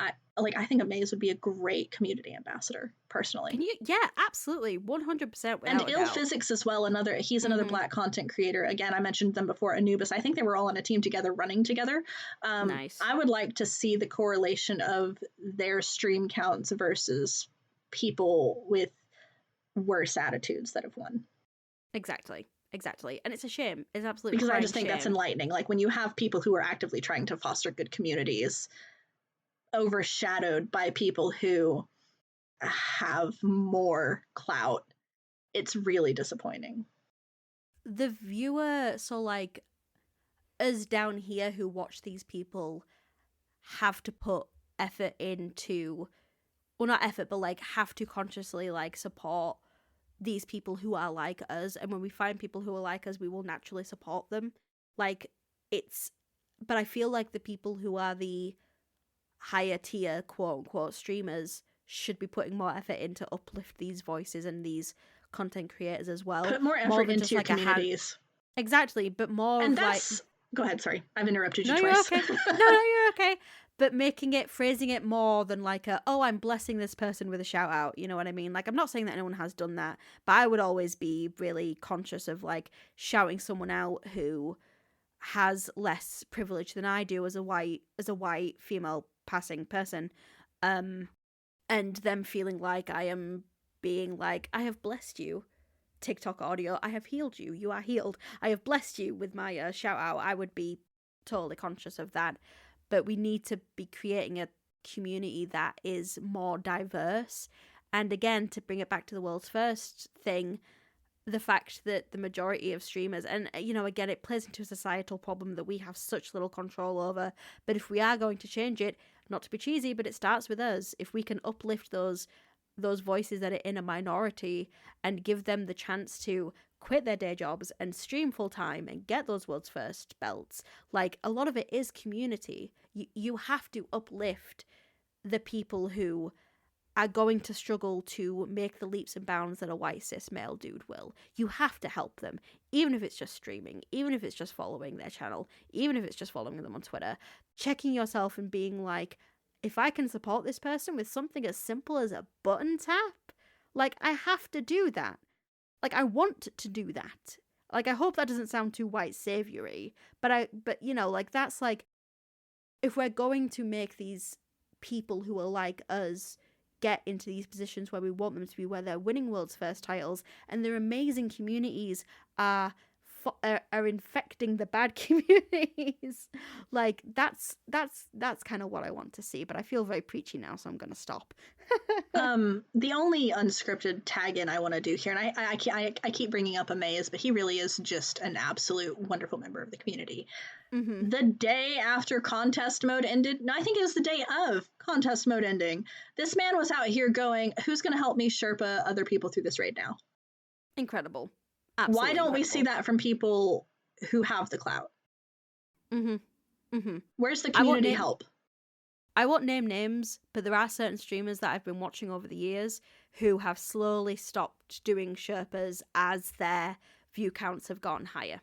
[SPEAKER 2] I think Amaze would be a great community ambassador, personally.
[SPEAKER 1] Yeah, absolutely, 100%.
[SPEAKER 2] And Ill Physics as well. He's another Black content creator. Again, I mentioned them before. Anubis. I think they were all on a team together, running together.
[SPEAKER 1] Nice.
[SPEAKER 2] I would like to see the correlation of their stream counts versus people with worse attitudes that have won.
[SPEAKER 1] Exactly. And it's a shame. It's absolutely
[SPEAKER 2] because I just think that's enlightening. Like, when you have people who are actively trying to foster good communities overshadowed by people who have more clout, it's really disappointing.
[SPEAKER 1] The viewer, so like us down here who watch these people, have to put effort into, well, not effort, but like have to consciously like support these people who are like us. And when we find people who are like us, we will naturally support them. Like, but I feel like the people who are the higher tier quote unquote streamers should be putting more effort into uplift these voices and these content creators as well.
[SPEAKER 2] Put more effort into your communities.
[SPEAKER 1] Exactly, but more
[SPEAKER 2] and
[SPEAKER 1] of
[SPEAKER 2] that's
[SPEAKER 1] like...
[SPEAKER 2] Go ahead, sorry. I've interrupted you
[SPEAKER 1] twice.
[SPEAKER 2] You're okay.
[SPEAKER 1] No, you're okay. But phrasing it more than like I'm blessing this person with a shout out, you know what I mean? Like, I'm not saying that anyone has done that, but I would always be really conscious of like shouting someone out who has less privilege than I do as a white female passing person, and them feeling like I am being like, I have blessed you, TikTok audio, I have healed you, you are healed, I have blessed you with my shout out. I would be totally conscious of that. But we need to be creating a community that is more diverse. And again, to bring it back to the world's first thing, the fact that the majority of streamers, and you know, again, it plays into a societal problem that we have such little control over, but if we are going to change it, not to be cheesy, but it starts with us. If we can uplift those voices that are in a minority and give them the chance to quit their day jobs and stream full time and get those world's first belts, like, a lot of it is community. You have to uplift the people who are going to struggle to make the leaps and bounds that a white cis male dude will. You have to help them, even if it's just streaming, even if it's just following their channel, even if it's just following them on Twitter, checking yourself and being like, if I can support this person with something as simple as a button tap, like, I have to do that. Like, I want to do that. Like, I hope that doesn't sound too white saviory, but you know, like, that's like, if we're going to make these people who are like us get into these positions where we want them to be, where they're winning world's first titles and their amazing communities are infecting the bad communities, like, that's kind of what I want to see. But I feel very preachy now, so I'm gonna stop.
[SPEAKER 2] The only unscripted tag in I want to do here, and I keep bringing up Amaze, but he really is just an absolute wonderful member of the community. The day after contest mode ended, no, I think it was the day of contest mode ending, this man was out here going, who's going to help me Sherpa other people through this raid now?
[SPEAKER 1] Incredible.
[SPEAKER 2] Absolutely. Why don't we see that from people who have the clout? Where's the community help?
[SPEAKER 1] I won't name names, but there are certain streamers that I've been watching over the years who have slowly stopped doing Sherpas as their view counts have gotten higher.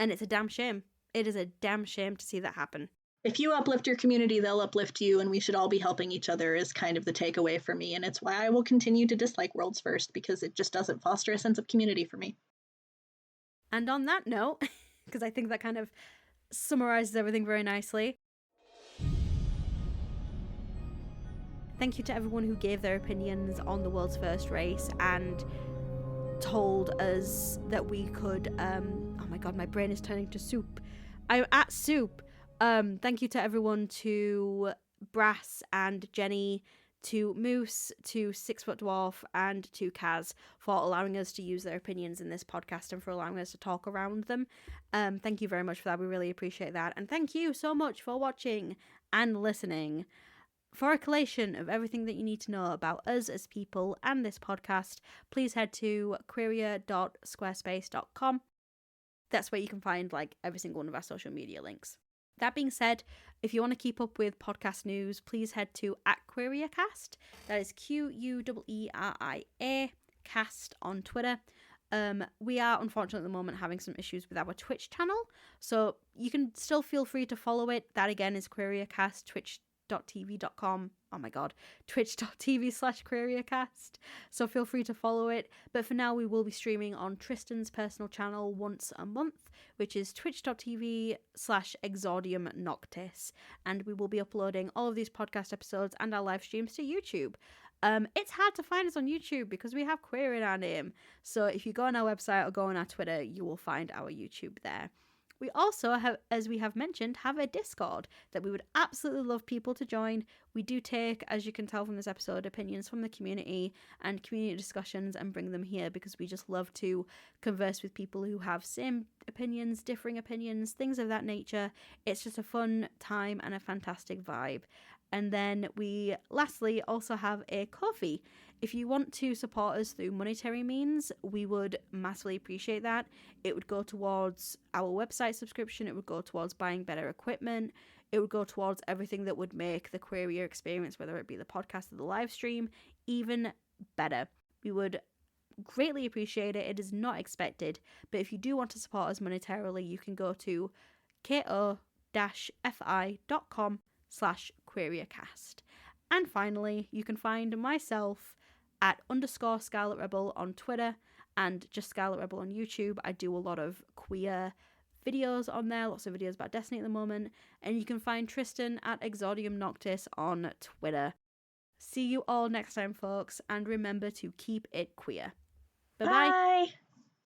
[SPEAKER 1] And it's a damn shame. It is a damn shame to see that happen. If you uplift your community, they'll uplift you, and we should all be helping each other is kind of the takeaway for me. And it's why I will continue to dislike World's First, because it just doesn't foster a sense of community for me. And on that note, because I think that kind of summarizes everything very nicely, Thank you to everyone who gave their opinions on the world's first race and told us that we could oh my god, my brain is turning to soup. I'm at soup. Thank you to everyone, to Brass and Jenny, to Moose, to 6 Foot Dwarf, and to Kaz for allowing us to use their opinions in this podcast and for allowing us to talk around them. Thank you very much for that. We really appreciate that. And thank you so much for watching and listening. For a collation of everything that you need to know about us as people and this podcast, please head to queeria.squarespace.com. That's where you can find like every single one of our social media links. That being said, if you want to keep up with podcast news, please head to @QueeriaCast. That is QUEERIA cast on Twitter. We are unfortunately at the moment having some issues with our Twitch channel, so you can still feel free to follow it. That again is QueeriaCast, twitch.tv.com. Oh my god, twitch.tv/QueeriaCast. So feel free to follow it. But for now, we will be streaming on Trystan's personal channel once a month, which is twitch.tv/ExordiumNoctis. And we will be uploading all of these podcast episodes and our live streams to YouTube. It's hard to find us on YouTube because we have Queer in our name. So if you go on our website or go on our Twitter, you will find our YouTube there. We also have, as we have mentioned, have a Discord that we would absolutely love people to join. We do take, as you can tell from this episode, opinions from the community and community discussions and bring them here because we just love to converse with people who have same opinions, differing opinions, things of that nature. It's just a fun time and a fantastic vibe. And then we lastly also have a Ko-fi. If you want to support us through monetary means, we would massively appreciate that. It would go towards our website subscription, it would go towards buying better equipment, it would go towards everything that would make the Queeria experience, whether it be the podcast or the live stream, even better. We would greatly appreciate it. It is not expected, but if you do want to support us monetarily, you can go to ko-fi.com/QueeriaCast. And finally, you can find myself at _ScarletRebel on Twitter and just ScarletRebel on YouTube. I do a lot of queer videos on there, lots of videos about Destiny at the moment. And you can find Trystan at ExordiumNoctis on Twitter. See you all next time, folks, and remember to keep it queer. Bye-bye.
[SPEAKER 2] Bye.